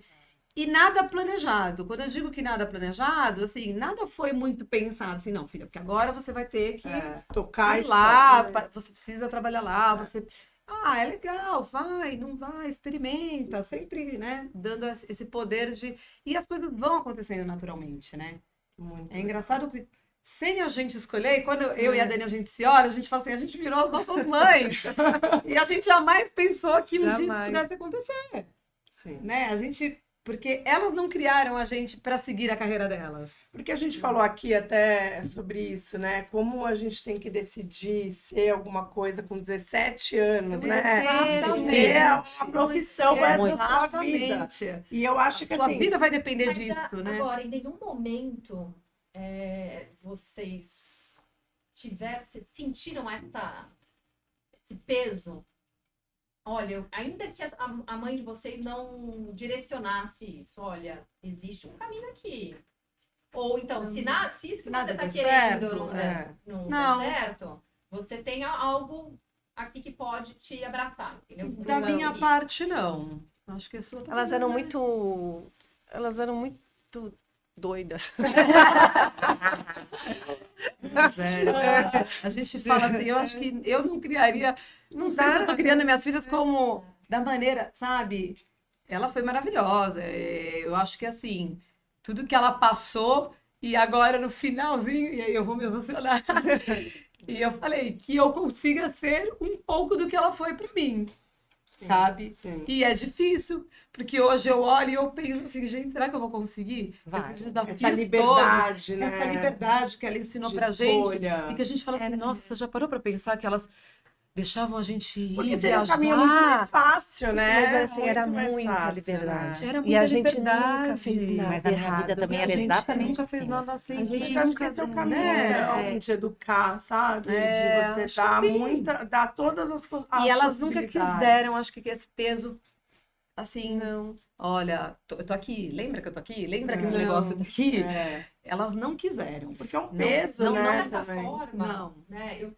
[SPEAKER 4] e nada planejado. Quando eu digo que nada planejado, assim, nada foi muito pensado, assim, não, filha, porque agora você vai ter que
[SPEAKER 3] Tocar
[SPEAKER 4] ir
[SPEAKER 3] isso
[SPEAKER 4] lá,
[SPEAKER 3] daqui, né?
[SPEAKER 4] você precisa trabalhar lá, você... Ah, é legal, vai, não vai, experimenta, sempre, né, dando esse poder de... E as coisas vão acontecendo naturalmente, né?
[SPEAKER 3] Muito
[SPEAKER 4] É engraçado que sem a gente escolher, e quando eu e a Dani a gente se olha, a gente fala assim, a gente virou as nossas mães. E a gente jamais pensou que um dia isso pudesse acontecer,
[SPEAKER 3] Sim.
[SPEAKER 4] né? A gente, porque elas não criaram a gente para seguir a carreira delas.
[SPEAKER 3] Porque a gente falou aqui até sobre isso, né? Como a gente tem que decidir ser alguma coisa com 17 anos, né?
[SPEAKER 2] Exatamente.
[SPEAKER 3] É uma profissão para essa sua vida.
[SPEAKER 4] Exatamente.
[SPEAKER 3] E eu acho que
[SPEAKER 4] Sua
[SPEAKER 3] assim,
[SPEAKER 4] vida vai depender
[SPEAKER 2] Mas
[SPEAKER 4] disso, né?
[SPEAKER 2] agora, em nenhum momento vocês sentiram esse peso? Olha, ainda que a mãe de vocês não direcionasse isso, olha, existe um caminho aqui. Ou então, se isso que
[SPEAKER 4] Nada
[SPEAKER 2] você está
[SPEAKER 4] der
[SPEAKER 2] querendo
[SPEAKER 4] certo,
[SPEAKER 2] não
[SPEAKER 4] Não.
[SPEAKER 2] der certo, você tem algo aqui que pode te abraçar, entendeu?
[SPEAKER 4] Da minha parte, não. Acho que a sua também,
[SPEAKER 5] Elas eram
[SPEAKER 4] né?
[SPEAKER 5] muito doidas.
[SPEAKER 4] Sério, a gente fala assim, eu acho que eu não criaria, não sei se eu tô criando minhas filhas como da maneira, sabe? Ela foi maravilhosa. Eu acho que assim, tudo que ela passou e agora no finalzinho, e aí eu vou me emocionar. E eu falei que eu consiga ser um pouco do que ela foi para mim. Sabe?
[SPEAKER 3] sim.
[SPEAKER 4] E é difícil, porque hoje eu olho e eu penso assim, gente, será que eu vou conseguir?
[SPEAKER 1] Vai.
[SPEAKER 4] Esses desafios
[SPEAKER 3] Essa liberdade,
[SPEAKER 4] todos,
[SPEAKER 3] né?
[SPEAKER 4] essa liberdade que ela ensinou
[SPEAKER 3] De
[SPEAKER 4] pra gente.
[SPEAKER 3] escolha.
[SPEAKER 4] E que a gente fala assim, nossa, você já parou pra pensar que elas deixavam a gente ir
[SPEAKER 3] Porque seria um
[SPEAKER 4] viajar?
[SPEAKER 3] caminho muito mais fácil, né?
[SPEAKER 5] Mas assim, era
[SPEAKER 3] mais
[SPEAKER 5] muita
[SPEAKER 3] fácil,
[SPEAKER 5] liberdade.
[SPEAKER 3] né?
[SPEAKER 4] Era
[SPEAKER 5] E
[SPEAKER 4] muita
[SPEAKER 5] a gente
[SPEAKER 4] liberdade.
[SPEAKER 5] nunca fez nada
[SPEAKER 1] Mas a minha vida
[SPEAKER 5] errado.
[SPEAKER 1] também
[SPEAKER 4] A
[SPEAKER 1] era
[SPEAKER 4] gente
[SPEAKER 1] exatamente
[SPEAKER 4] nunca fez
[SPEAKER 1] assim.
[SPEAKER 4] nada assim.
[SPEAKER 5] A gente
[SPEAKER 3] Mas acho que esse é o caminho,
[SPEAKER 4] né?
[SPEAKER 3] de educar, sabe?
[SPEAKER 4] É,
[SPEAKER 3] De
[SPEAKER 4] acho
[SPEAKER 3] você dar
[SPEAKER 4] que sim.
[SPEAKER 3] dar todas as
[SPEAKER 4] E elas nunca
[SPEAKER 3] possibilidades.
[SPEAKER 4] quiseram, acho que esse peso, assim,
[SPEAKER 5] Não.
[SPEAKER 4] olha, eu tô aqui, lembra que eu tô aqui? Lembra que meu
[SPEAKER 3] Não.
[SPEAKER 4] negócio tá aqui?
[SPEAKER 3] É,
[SPEAKER 4] Elas não quiseram.
[SPEAKER 3] porque é um peso,
[SPEAKER 4] não,
[SPEAKER 2] De
[SPEAKER 3] né?
[SPEAKER 2] certa
[SPEAKER 3] também.
[SPEAKER 2] forma,
[SPEAKER 4] Não.
[SPEAKER 2] né,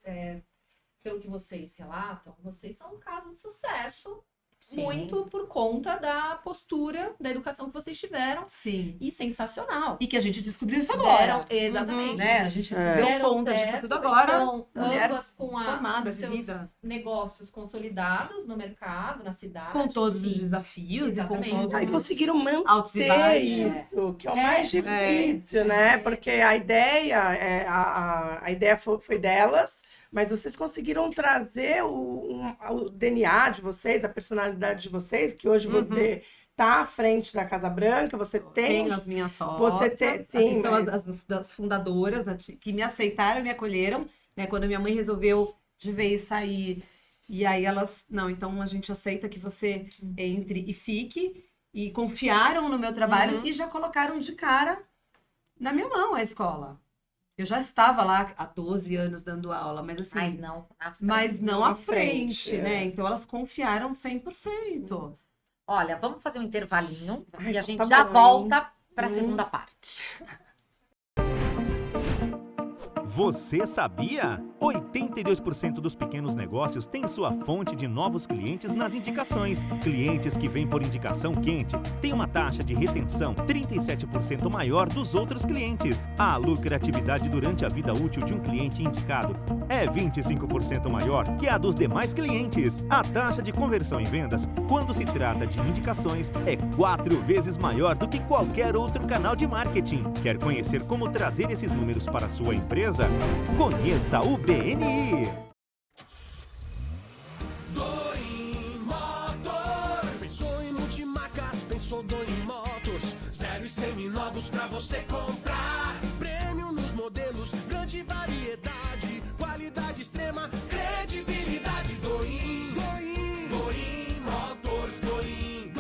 [SPEAKER 2] pelo que vocês relatam, vocês são um caso de sucesso,
[SPEAKER 1] Sim.
[SPEAKER 2] muito por conta da postura, da educação que vocês tiveram,
[SPEAKER 4] Sim.
[SPEAKER 2] e sensacional.
[SPEAKER 4] E que a gente descobriu isso agora.
[SPEAKER 2] Exatamente.
[SPEAKER 4] Né? A gente
[SPEAKER 3] É.
[SPEAKER 4] deu
[SPEAKER 2] Deram
[SPEAKER 4] conta disso
[SPEAKER 2] certo,
[SPEAKER 4] tudo agora.
[SPEAKER 2] estão
[SPEAKER 4] mulher
[SPEAKER 2] ambas com
[SPEAKER 4] formada,
[SPEAKER 2] os seus
[SPEAKER 4] vivida.
[SPEAKER 2] negócios consolidados no mercado, na cidade.
[SPEAKER 4] Com todos os
[SPEAKER 2] Sim.
[SPEAKER 4] desafios e com
[SPEAKER 2] Exatamente.
[SPEAKER 4] todos
[SPEAKER 3] Aí
[SPEAKER 4] os
[SPEAKER 3] conseguiram
[SPEAKER 4] altos e
[SPEAKER 3] manter
[SPEAKER 4] baixos.
[SPEAKER 3] isso, que é o
[SPEAKER 2] É.
[SPEAKER 3] mais difícil, né? Porque a ideia, a ideia foi delas, mas vocês conseguiram trazer o DNA de vocês, a personalidade de vocês, que hoje você tá à frente da Casa Branca, você tem...
[SPEAKER 4] Tenho as minhas
[SPEAKER 3] Você
[SPEAKER 4] sócias,
[SPEAKER 3] tem,
[SPEAKER 4] aqui
[SPEAKER 3] sim,
[SPEAKER 4] estão
[SPEAKER 3] mas-
[SPEAKER 4] das fundadoras, né, que me aceitaram e me acolheram, né? Quando minha mãe resolveu de vez sair. E aí elas, não, então a gente aceita que você entre e fique. E confiaram no meu trabalho e já colocaram de cara na minha mão a escola. Eu já estava lá há 12 anos dando aula, mas assim...
[SPEAKER 1] Mas não na frente.
[SPEAKER 4] Mas não
[SPEAKER 3] Na
[SPEAKER 4] à frente,
[SPEAKER 3] frente,
[SPEAKER 4] né? Então elas confiaram 100%.
[SPEAKER 1] Olha, vamos fazer um intervalinho
[SPEAKER 3] Ai,
[SPEAKER 1] e a gente
[SPEAKER 3] tá
[SPEAKER 1] já
[SPEAKER 3] bom, hein?
[SPEAKER 1] volta para a segunda parte.
[SPEAKER 6] Você sabia? 82% dos pequenos negócios têm sua fonte de novos clientes nas indicações. Clientes que vêm por indicação quente têm uma taxa de retenção 37% maior dos outros clientes. A lucratividade durante a vida útil de um cliente indicado é 25% maior que a dos demais clientes. A taxa de conversão em vendas, quando se trata de indicações, é 4 vezes maior do que qualquer outro canal de marketing. Quer conhecer como trazer esses números para a sua empresa? Conheça o BNI.
[SPEAKER 7] Doim Motors. Pensou em multimarcas, pensou Doim Motors. 0 e seminovos pra você comprar. Prêmio nos modelos, grande variedade. Qualidade extrema, credibilidade. Doim Motors. Doim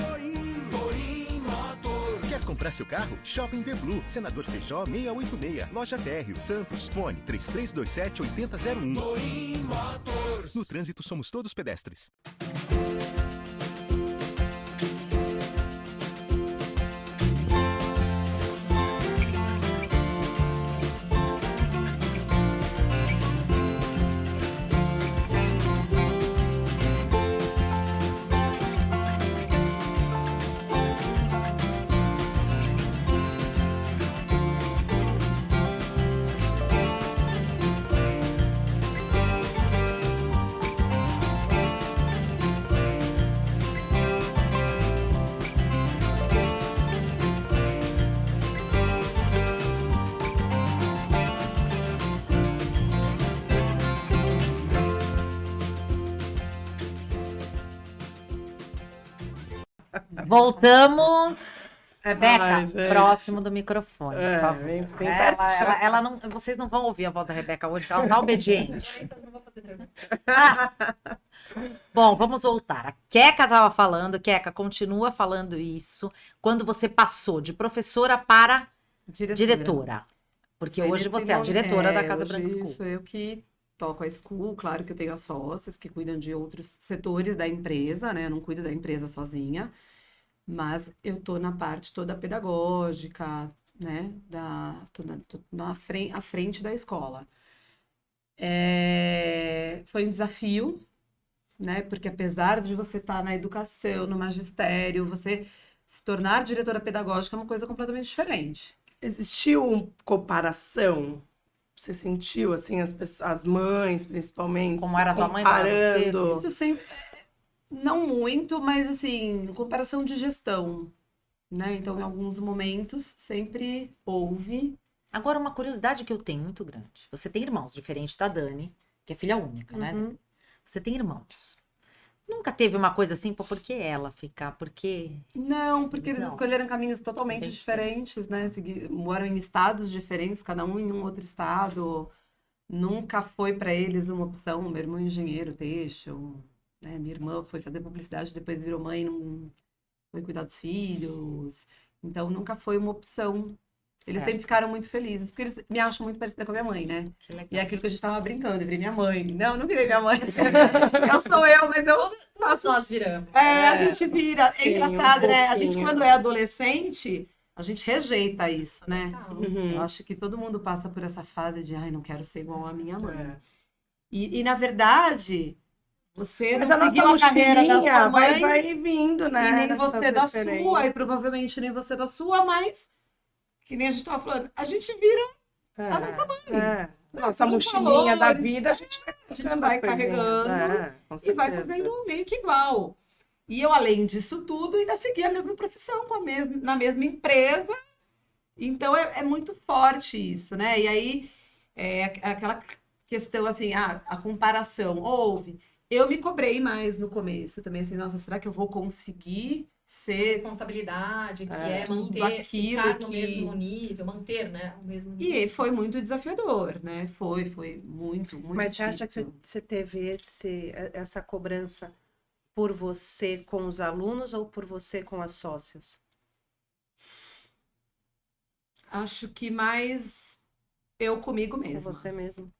[SPEAKER 7] Motors. Quer comprar
[SPEAKER 8] comprar seu carro? Shopping The Blue, Senador Feijó 686, Loja Térreo, Santos. Fone 3327-8001.
[SPEAKER 7] Toim Motors.
[SPEAKER 8] No trânsito somos todos pedestres.
[SPEAKER 1] Voltamos. Rebeca,
[SPEAKER 3] Ai, gente.
[SPEAKER 1] próximo do microfone, por favor.
[SPEAKER 3] Vem pertinho.
[SPEAKER 1] Ela não, vocês não vão ouvir a voz da Rebeca hoje, ela tá obediente.
[SPEAKER 2] Então, não vou fazer pergunta.
[SPEAKER 1] Bom, vamos voltar. A Queca estava falando, Queca, continua falando isso, quando você passou de professora para diretora. Porque
[SPEAKER 4] Foi
[SPEAKER 1] hoje
[SPEAKER 4] nesse
[SPEAKER 1] você é a
[SPEAKER 4] momento-
[SPEAKER 1] diretora da Casa
[SPEAKER 4] hoje
[SPEAKER 1] Branca School.
[SPEAKER 4] Sou eu que toco a school, claro que eu tenho as sócias que cuidam de outros setores da empresa, né? Eu não cuido da empresa sozinha, mas eu tô na parte toda pedagógica, né? Tô à frente da escola. Foi um desafio, né? Porque apesar de você estar na educação, no magistério, você se tornar diretora pedagógica é uma coisa completamente diferente.
[SPEAKER 3] Existiu comparação? Você sentiu, assim, as mães, principalmente,
[SPEAKER 1] Como era a tua mãe, como era você,
[SPEAKER 3] comparando?
[SPEAKER 4] Isso sempre, não muito, mas assim, comparação de gestão, né? Então, em alguns momentos, sempre houve.
[SPEAKER 1] Agora, uma curiosidade que eu tenho muito grande. Você tem irmãos, diferente da Dani, que é filha única, né?
[SPEAKER 4] Uhum.
[SPEAKER 1] Você tem irmãos. Nunca teve uma coisa assim, pô, por que ela ficar? Por que...
[SPEAKER 4] Não, porque eles
[SPEAKER 1] Não.
[SPEAKER 4] escolheram caminhos totalmente
[SPEAKER 1] Bem
[SPEAKER 4] diferentes, né? Moram em estados diferentes, cada um em um outro estado. Nunca foi para eles uma opção. Meu irmão é engenheiro têxtil, né? Minha irmã foi fazer publicidade, depois virou mãe, não foi cuidar dos filhos. Então, nunca foi uma opção. Eles
[SPEAKER 1] Certo.
[SPEAKER 4] sempre ficaram muito felizes, porque eles me acham muito parecida com a minha mãe, né?
[SPEAKER 1] Que legal.
[SPEAKER 4] E é aquilo que a gente tava brincando, eu virei minha mãe. Não, não virei minha mãe. Eu sou eu, mas eu
[SPEAKER 2] Todos nós viramos.
[SPEAKER 4] a gente vira.
[SPEAKER 3] Sim,
[SPEAKER 4] É engraçado,
[SPEAKER 3] um
[SPEAKER 4] né? A gente,
[SPEAKER 3] pouquinho.
[SPEAKER 4] quando é adolescente, a gente rejeita isso, né?
[SPEAKER 2] Total.
[SPEAKER 3] Uhum.
[SPEAKER 4] Eu acho que todo mundo passa por essa fase de, ai, não quero ser igual a minha mãe.
[SPEAKER 3] É.
[SPEAKER 4] E na verdade, você
[SPEAKER 3] Mas
[SPEAKER 4] não
[SPEAKER 3] a nossa
[SPEAKER 4] seguiu a carreira da
[SPEAKER 3] mochilinha
[SPEAKER 4] sua mãe,
[SPEAKER 3] vai vindo, né?
[SPEAKER 4] e nem
[SPEAKER 3] nessas
[SPEAKER 4] você da
[SPEAKER 3] referências.
[SPEAKER 4] sua, e provavelmente nem você da sua, mas, que nem a gente tava falando, a gente vira a nossa mãe.
[SPEAKER 3] É. Nossa
[SPEAKER 4] Pelos
[SPEAKER 3] mochilinha da
[SPEAKER 4] valores,
[SPEAKER 3] vida, a gente vai
[SPEAKER 4] A gente
[SPEAKER 3] colocando
[SPEAKER 4] vai
[SPEAKER 3] as coisinhas.
[SPEAKER 4] carregando
[SPEAKER 3] É, com
[SPEAKER 4] e vai
[SPEAKER 3] certeza.
[SPEAKER 4] fazendo meio que igual. E eu, além disso tudo, ainda segui a mesma profissão, na mesma empresa. Então, é muito forte isso, né? E aí, aquela questão, assim, a comparação. Houve. Eu me cobrei mais no começo também, assim, nossa, será que eu vou conseguir ser...
[SPEAKER 2] Responsabilidade, que
[SPEAKER 3] É,
[SPEAKER 2] é
[SPEAKER 4] tudo
[SPEAKER 2] manter,
[SPEAKER 4] aquilo
[SPEAKER 2] ficar no
[SPEAKER 4] que-
[SPEAKER 2] mesmo nível, manter, né? O mesmo nível.
[SPEAKER 4] E foi muito desafiador, né? Foi muito, muito
[SPEAKER 5] Mas você acha que
[SPEAKER 4] difícil.
[SPEAKER 5] você teve essa cobrança por você com os alunos ou por você com as sócias?
[SPEAKER 4] Acho que mais eu comigo
[SPEAKER 5] Com
[SPEAKER 4] mesma.
[SPEAKER 5] você mesmo?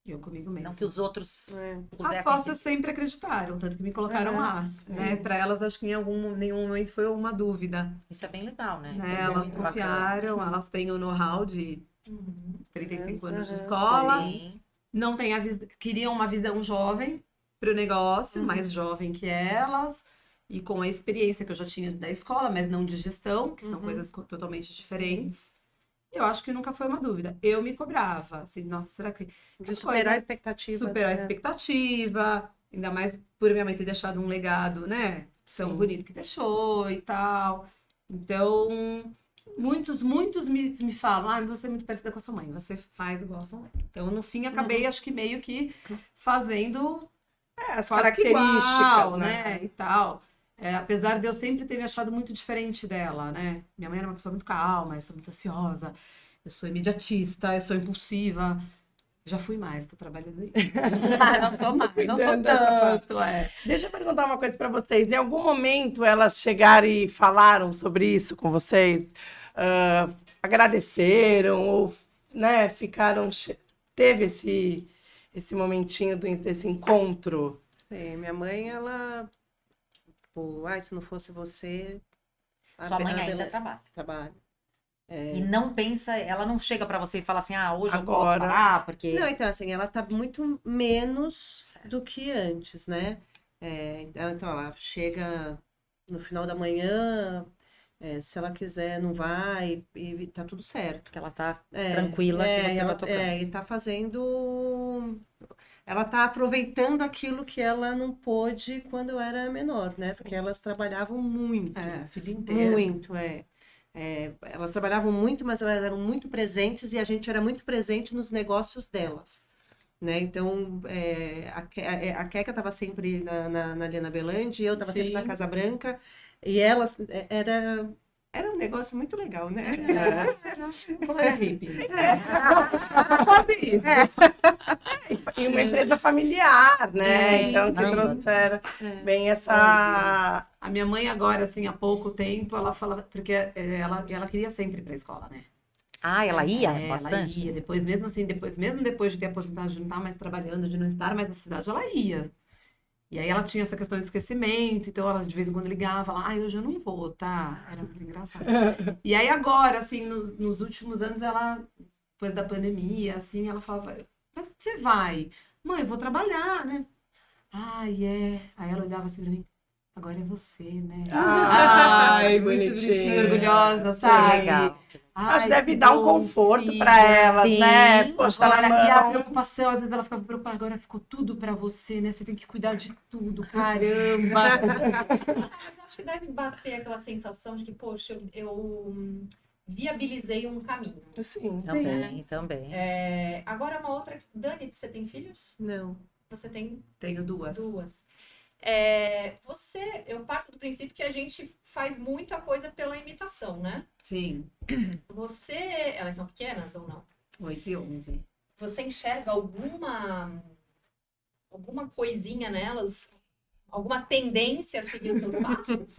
[SPEAKER 4] Eu comigo mesma.
[SPEAKER 1] Não que os outros
[SPEAKER 5] É.
[SPEAKER 4] As
[SPEAKER 1] pusessem...
[SPEAKER 4] sócias sempre acreditaram, tanto que me colocaram lá, né? Para elas, acho que em nenhum momento foi uma dúvida,
[SPEAKER 1] Isso é bem legal, né? Isso
[SPEAKER 4] né?
[SPEAKER 1] é
[SPEAKER 4] Elas
[SPEAKER 1] muito bacana.
[SPEAKER 4] confiaram, elas têm o know-how de 35 anos de
[SPEAKER 5] Aham,
[SPEAKER 4] escola,
[SPEAKER 1] Sim.
[SPEAKER 4] não tem queriam uma visão jovem para o negócio, mais jovem que elas, e com a experiência que eu já tinha da escola, mas não de gestão, que são coisas totalmente diferentes. Eu acho que nunca foi uma dúvida. Eu me cobrava, assim, nossa, será que...
[SPEAKER 5] De superar a expectativa.
[SPEAKER 4] Superar a
[SPEAKER 5] né?
[SPEAKER 4] expectativa, ainda mais por minha mãe ter deixado um legado, né? Tão bonito que deixou e tal. Então, muitos me falam, você é muito parecida com a sua mãe, você faz igual a sua mãe. Então, no fim, acabei, acho que meio que fazendo
[SPEAKER 3] As
[SPEAKER 4] quase que
[SPEAKER 3] características,
[SPEAKER 4] igual,
[SPEAKER 3] né?
[SPEAKER 4] E tal. Apesar de eu sempre ter me achado muito diferente dela, né? Minha mãe era uma pessoa muito calma, eu sou muito ansiosa, eu sou imediatista, eu sou impulsiva. Já fui mais, tô trabalhando aí.
[SPEAKER 5] Não sou mais, não sou
[SPEAKER 3] Cuidando dessa parte.
[SPEAKER 4] Tanto, é.
[SPEAKER 3] Deixa eu perguntar uma coisa para vocês. Em algum momento elas chegaram e falaram sobre isso com vocês? Agradeceram ou, né, ficaram... Teve esse momentinho desse encontro?
[SPEAKER 5] Sim, minha mãe, ela... Tipo, ai, se não fosse você...
[SPEAKER 1] Sua mãe ainda trabalha.
[SPEAKER 5] trabalha.
[SPEAKER 1] E não pensa, ela não chega pra você e fala assim, hoje eu posso
[SPEAKER 3] Agora.
[SPEAKER 1] parar, porque...
[SPEAKER 5] Não, então, assim, ela tá muito menos do que antes, né? Então, ela chega no final da manhã, se ela quiser, não vai, e tá tudo certo.
[SPEAKER 1] Porque ela tá tranquila que você
[SPEAKER 5] ela,
[SPEAKER 1] vai tocando.
[SPEAKER 5] e tá fazendo... Ela tá aproveitando aquilo que ela não pôde quando eu era menor, né?
[SPEAKER 1] Sim.
[SPEAKER 5] Porque elas trabalhavam muito.
[SPEAKER 4] A vida inteira.
[SPEAKER 5] Muito, elas trabalhavam muito, mas elas eram muito presentes e a gente era muito presente nos negócios delas, né? Então, a Queca estava sempre na Liana Belandi, eu estava sempre na Casa Branca, e elas, era um negócio muito legal, né?
[SPEAKER 4] Colônia hippie.
[SPEAKER 5] Quase isso.
[SPEAKER 3] E uma empresa familiar, né? Então, que
[SPEAKER 1] caramba.
[SPEAKER 3] trouxeram bem essa...
[SPEAKER 4] A minha mãe agora, assim, há pouco tempo, ela fala... Porque ela queria sempre ir pra escola, né?
[SPEAKER 1] Ela ia
[SPEAKER 4] Ela
[SPEAKER 1] bastante?
[SPEAKER 4] ia. Depois, mesmo depois de ter aposentado, de não estar mais trabalhando, de não estar mais na cidade, ela ia. E aí ela tinha essa questão de esquecimento, então ela de vez em quando ligava, falava, hoje eu não vou, tá? Era muito engraçado. E aí agora, assim, nos últimos anos, ela, depois da pandemia, assim, ela falava, mas onde você vai? Mãe, eu vou trabalhar, né? Aí ela olhava assim pra mim, agora é você, né?
[SPEAKER 3] Ai,
[SPEAKER 4] muito
[SPEAKER 3] bonitinha.
[SPEAKER 4] orgulhosa, sabe?
[SPEAKER 1] Legal.
[SPEAKER 3] Acho que
[SPEAKER 4] Ai,
[SPEAKER 3] deve
[SPEAKER 4] que
[SPEAKER 3] dar um
[SPEAKER 4] bom,
[SPEAKER 3] conforto
[SPEAKER 4] filha.
[SPEAKER 3] para elas,
[SPEAKER 1] Sim.
[SPEAKER 3] né? Poxa,
[SPEAKER 4] Agora,
[SPEAKER 3] na
[SPEAKER 4] e a
[SPEAKER 3] mão.
[SPEAKER 4] preocupação, às vezes ela ficava preocupada, agora ficou tudo pra você, né? Você tem que cuidar de tudo, caramba.
[SPEAKER 2] Mas acho que deve bater aquela sensação de que, poxa, eu viabilizei um caminho.
[SPEAKER 3] Sim.
[SPEAKER 1] Também.
[SPEAKER 2] Agora uma outra. Dani, você tem filhos?
[SPEAKER 5] Não.
[SPEAKER 2] Você tem
[SPEAKER 4] Tenho duas.
[SPEAKER 2] duas. Eu parto do princípio que a gente faz muita coisa pela imitação, né?
[SPEAKER 4] Sim,
[SPEAKER 2] Elas são pequenas ou não?
[SPEAKER 4] 8 e 11.
[SPEAKER 2] Você enxerga alguma coisinha nelas? Alguma tendência a seguir os seus passos?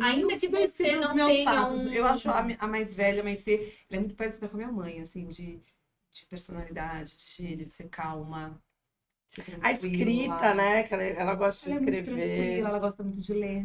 [SPEAKER 2] Ainda que
[SPEAKER 4] sei
[SPEAKER 2] você
[SPEAKER 4] se nos
[SPEAKER 2] não
[SPEAKER 4] meus
[SPEAKER 2] tenha
[SPEAKER 4] passos. Eu acho a mais velha, a Maitê, ela é muito parecida com a minha mãe, assim, de personalidade, de gênio, de ser calma. de ser
[SPEAKER 3] A
[SPEAKER 4] tranquila.
[SPEAKER 3] escrita, né? Que ela gosta de
[SPEAKER 4] Ela é muito
[SPEAKER 3] escrever.
[SPEAKER 4] tranquila, ela gosta muito de ler.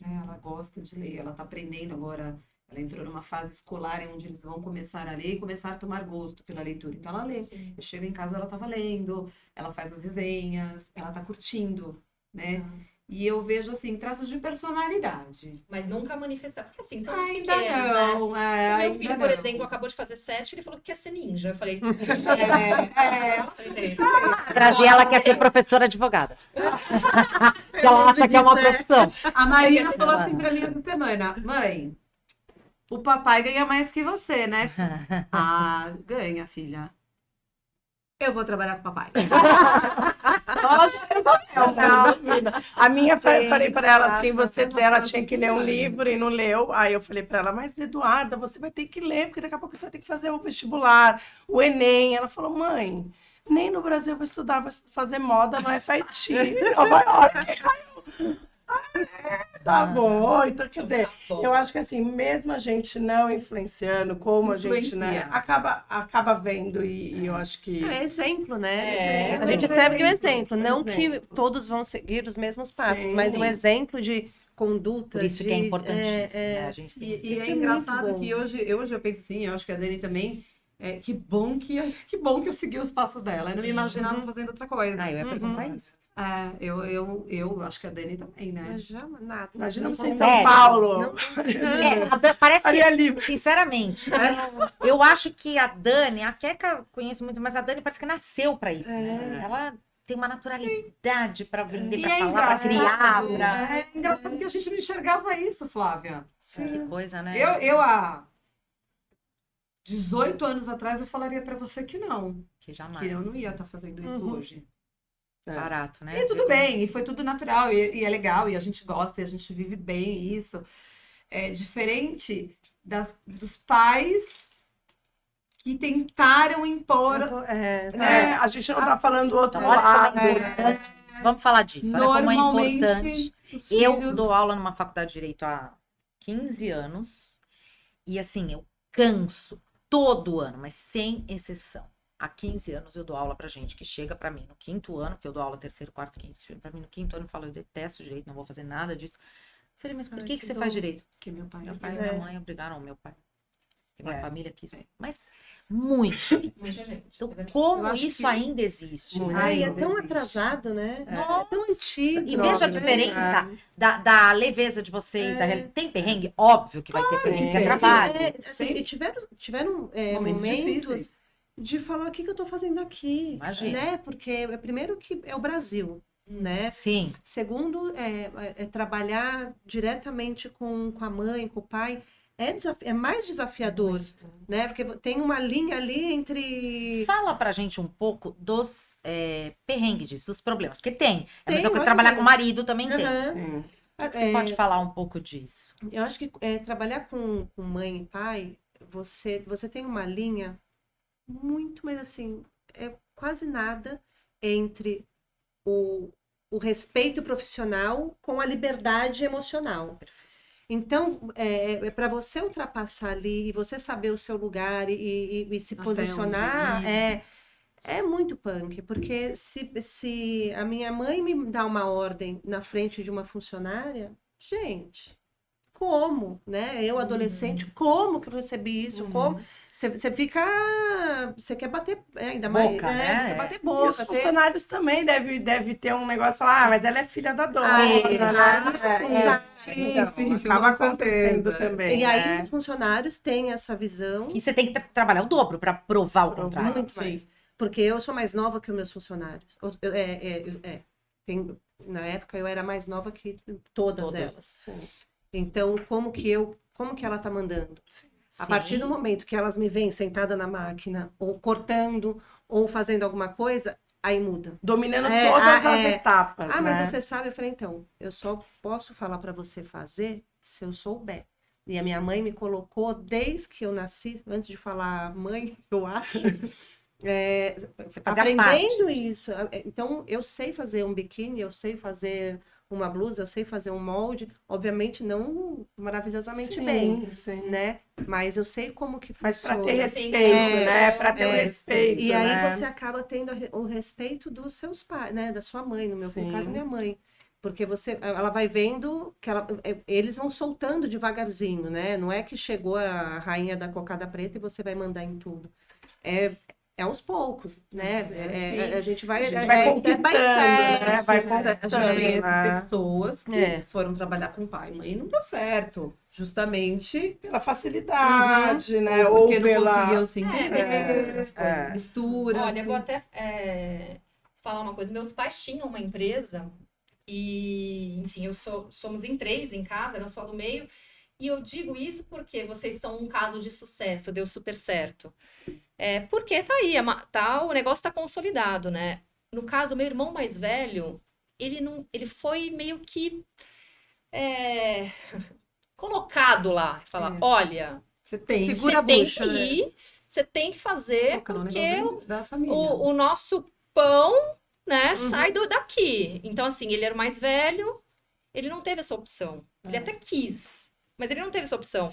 [SPEAKER 4] Né? Ela gosta de ler. Ela tá aprendendo agora. Ela entrou numa fase escolar onde eles vão começar a ler e começar a tomar gosto pela leitura. Então ela lê.
[SPEAKER 2] Sim.
[SPEAKER 4] Eu chego em casa, ela tava lendo, ela faz as resenhas, ela tá curtindo, né? E eu vejo, assim, traços de personalidade.
[SPEAKER 2] Mas nunca manifestar. Porque assim, são muito
[SPEAKER 4] Ainda
[SPEAKER 2] pequenas, né?
[SPEAKER 4] não,
[SPEAKER 2] O meu
[SPEAKER 4] ainda
[SPEAKER 2] filho, por
[SPEAKER 4] não.
[SPEAKER 2] exemplo, acabou de fazer 7, ele falou que quer ser ninja. Eu falei,
[SPEAKER 1] A Graziela quer ser professora advogada. Que ela acha que é uma profissão.
[SPEAKER 4] A Marina falou assim pra mim essa semana, mãe, o papai ganha mais que você, né? Ganha, filha. Eu vou trabalhar com o papai.
[SPEAKER 3] Ela já resolveu. A minha, falei para ela assim, ela tinha que ler um livro e não leu. Aí eu falei para ela, mas Eduarda, você vai ter que ler, porque daqui a pouco você vai ter que fazer o vestibular, o Enem. Ela falou, mãe, nem no Brasil eu vou estudar, vou fazer moda no FIT, em Nova York. Tá bom, então quer dizer, eu acho que assim, mesmo a gente não influenciando, como a gente, né, acaba vendo e eu acho que...
[SPEAKER 5] É exemplo, né?
[SPEAKER 2] É,
[SPEAKER 5] A gente
[SPEAKER 3] exemplo,
[SPEAKER 5] segue o exemplo. Não
[SPEAKER 3] exemplo.
[SPEAKER 5] que todos vão seguir os mesmos passos,
[SPEAKER 3] Sim,
[SPEAKER 5] mas
[SPEAKER 3] sim.
[SPEAKER 5] um exemplo de conduta.
[SPEAKER 1] Por isso que é
[SPEAKER 5] de-
[SPEAKER 1] importantíssimo, né? A gente tem
[SPEAKER 4] E
[SPEAKER 5] Isso
[SPEAKER 4] é
[SPEAKER 5] é
[SPEAKER 4] engraçado
[SPEAKER 5] muito bom.
[SPEAKER 4] que hoje eu penso assim, eu acho que a Dani também, que bom que eu segui os passos dela. Eu não me imaginava fazendo outra coisa.
[SPEAKER 1] Eu ia perguntar isso.
[SPEAKER 4] Eu acho que a Dani também, né?
[SPEAKER 5] Mas já, nada.
[SPEAKER 3] Imagina você em
[SPEAKER 1] consegue.
[SPEAKER 3] São Paulo.
[SPEAKER 5] Não
[SPEAKER 1] Parece
[SPEAKER 3] Ali
[SPEAKER 1] que,
[SPEAKER 3] é livre.
[SPEAKER 1] sinceramente, eu acho que a Dani, a Queca conheço muito, mas a Dani parece que nasceu pra isso, né? Ela tem uma naturalidade pra vender,
[SPEAKER 4] E
[SPEAKER 1] pra
[SPEAKER 4] é
[SPEAKER 1] falar, pra criar, pra...
[SPEAKER 4] É engraçado que a gente não enxergava isso, Flávia.
[SPEAKER 1] Que coisa, né?
[SPEAKER 4] Eu há 18 anos atrás, eu falaria pra você que não.
[SPEAKER 1] Que jamais.
[SPEAKER 4] Que eu não ia estar fazendo isso hoje.
[SPEAKER 1] Barato, né?
[SPEAKER 4] E tudo bem, e foi tudo natural, e é legal, e a gente gosta, e a gente vive bem isso. É diferente dos pais que tentaram impor.
[SPEAKER 3] A gente não tá falando do outro
[SPEAKER 1] Então, olha
[SPEAKER 3] lado.
[SPEAKER 1] como é importante. Vamos falar disso. Olha como é
[SPEAKER 4] Normalmente,
[SPEAKER 1] importante.
[SPEAKER 4] os
[SPEAKER 1] Eu
[SPEAKER 4] filhos-
[SPEAKER 1] dou aula numa faculdade de Direito há 15 anos. E assim, eu canso todo ano, mas sem exceção. Há 15 anos eu dou aula pra gente que chega pra mim no 5º ano, porque eu dou aula terceiro, quarto, quinto, chega pra mim no 5º ano e fala, eu detesto direito, não vou fazer nada disso. Eu falei, mas por que você faz direito?
[SPEAKER 4] Que meu pai.
[SPEAKER 1] Meu pai e minha mãe obrigaram, meu pai. Porque minha
[SPEAKER 3] É.
[SPEAKER 1] família quis. Mas muito.
[SPEAKER 2] Muita gente.
[SPEAKER 1] Então,
[SPEAKER 2] é verdade.
[SPEAKER 1] como
[SPEAKER 4] Eu acho
[SPEAKER 1] isso
[SPEAKER 4] que-
[SPEAKER 1] ainda existe?
[SPEAKER 3] Muito.
[SPEAKER 1] né?
[SPEAKER 5] Ai, é
[SPEAKER 3] Ainda
[SPEAKER 5] tão
[SPEAKER 3] existe.
[SPEAKER 5] atrasado, né?
[SPEAKER 1] Nossa,
[SPEAKER 5] É tão antigo.
[SPEAKER 1] E veja a
[SPEAKER 3] né?
[SPEAKER 1] diferença da leveza de vocês. Tem perrengue? Óbvio que vai ter perrengue, que é
[SPEAKER 3] tem.
[SPEAKER 1] trabalho.
[SPEAKER 5] Assim, e tiveram
[SPEAKER 4] Momentos
[SPEAKER 5] momentos
[SPEAKER 4] difíceis.
[SPEAKER 5] de falar o que eu tô fazendo aqui,
[SPEAKER 1] Imagina.
[SPEAKER 5] né? Porque primeiro que é o Brasil, né?
[SPEAKER 1] Sim.
[SPEAKER 5] Segundo, trabalhar diretamente com a mãe, com o pai, é mais desafiador, né? Porque tem uma linha ali entre...
[SPEAKER 1] Fala pra gente um pouco dos perrengues disso, dos problemas. Porque tem. É a mesma coisa
[SPEAKER 5] imagina.
[SPEAKER 1] trabalhar com o marido também tem.
[SPEAKER 5] Aham.
[SPEAKER 3] Sim.
[SPEAKER 1] Você pode falar um pouco disso?
[SPEAKER 5] Eu acho que trabalhar com mãe e pai, você tem uma linha muito, mas assim, é quase nada entre o respeito profissional com a liberdade emocional. Então, para você ultrapassar ali e você saber o seu lugar e se
[SPEAKER 4] Até
[SPEAKER 5] posicionar,
[SPEAKER 4] onde ir.
[SPEAKER 5] é muito punk, porque se a minha mãe me dá uma ordem na frente de uma funcionária, gente, como, né? Eu, adolescente, como que eu recebi isso? Como? Você fica... Você quer bater... ainda mais...
[SPEAKER 1] Boca, né?
[SPEAKER 5] Quer bater
[SPEAKER 3] E os
[SPEAKER 5] boca. Você...
[SPEAKER 3] funcionários também deve ter um negócio de falar, mas ela é filha da dona,
[SPEAKER 1] Sim.
[SPEAKER 3] né?
[SPEAKER 5] Sim,
[SPEAKER 3] Então,
[SPEAKER 4] sim,
[SPEAKER 3] acaba
[SPEAKER 4] com
[SPEAKER 3] acontecendo
[SPEAKER 4] certeza.
[SPEAKER 3] também,
[SPEAKER 5] E aí
[SPEAKER 3] né?
[SPEAKER 5] os funcionários têm essa visão
[SPEAKER 1] E você tem que trabalhar o dobro pra provar o contrário.
[SPEAKER 5] muito mais. Porque eu sou mais nova que os meus funcionários. Na época eu era mais nova que todas elas.
[SPEAKER 3] Sim.
[SPEAKER 5] Então, como que ela tá mandando? A
[SPEAKER 1] Sim.
[SPEAKER 5] partir do momento que elas me veem sentada na máquina, ou cortando, ou fazendo alguma coisa, aí muda.
[SPEAKER 3] Dominando todas as etapas,
[SPEAKER 5] Ah,
[SPEAKER 3] né?
[SPEAKER 5] mas você sabe? Eu falei, então, eu só posso falar para você fazer se eu souber. E a minha mãe me colocou desde que eu nasci, antes de falar mãe, eu acho,
[SPEAKER 1] fazia
[SPEAKER 5] aprendendo isso. Então, eu sei fazer um biquíni, eu sei fazer uma blusa, eu sei fazer um molde, obviamente não maravilhosamente bem,
[SPEAKER 3] sim.
[SPEAKER 5] né? Mas eu sei como que
[SPEAKER 3] Mas
[SPEAKER 5] funciona.
[SPEAKER 3] para ter respeito,
[SPEAKER 2] É,
[SPEAKER 3] né? Para ter o respeito,
[SPEAKER 5] E aí
[SPEAKER 3] né?
[SPEAKER 5] você acaba tendo o respeito dos seus pais, né? Da sua mãe, no meu
[SPEAKER 3] Sim.
[SPEAKER 5] caso, minha mãe. Porque ela vai vendo que eles vão soltando devagarzinho, né? Não é que chegou a rainha da cocada preta e você vai mandar em tudo. É aos poucos, né? A gente vai
[SPEAKER 3] conquistando, né? Vai
[SPEAKER 4] A
[SPEAKER 3] conquistando,
[SPEAKER 4] gente conhece
[SPEAKER 3] né?
[SPEAKER 4] pessoas que foram trabalhar com pai e mãe e não deu certo. Justamente
[SPEAKER 3] Pela facilidade, né? Ou
[SPEAKER 4] porque não
[SPEAKER 3] pela...
[SPEAKER 4] conseguiam se entender, as coisas misturam.
[SPEAKER 2] Olha, eu vou até falar uma coisa. Meus pais tinham uma empresa e, enfim, somos em 3 em casa, não só do meio. E eu digo isso porque vocês são um caso de sucesso, deu super certo. Porque tá aí, o negócio tá consolidado, né? No caso, meu irmão mais velho, ele foi meio que colocado lá. Falar, olha,
[SPEAKER 3] Você tem.
[SPEAKER 5] Segura a
[SPEAKER 2] você tem
[SPEAKER 5] bucha,
[SPEAKER 2] que
[SPEAKER 5] né?
[SPEAKER 2] ir, você tem que fazer,
[SPEAKER 4] Foca no
[SPEAKER 2] porque
[SPEAKER 4] negócio da família.
[SPEAKER 2] o nosso pão, né, sai daqui. Então, assim, ele era o mais velho, ele não teve essa opção. Ele até quis, mas ele não teve essa opção.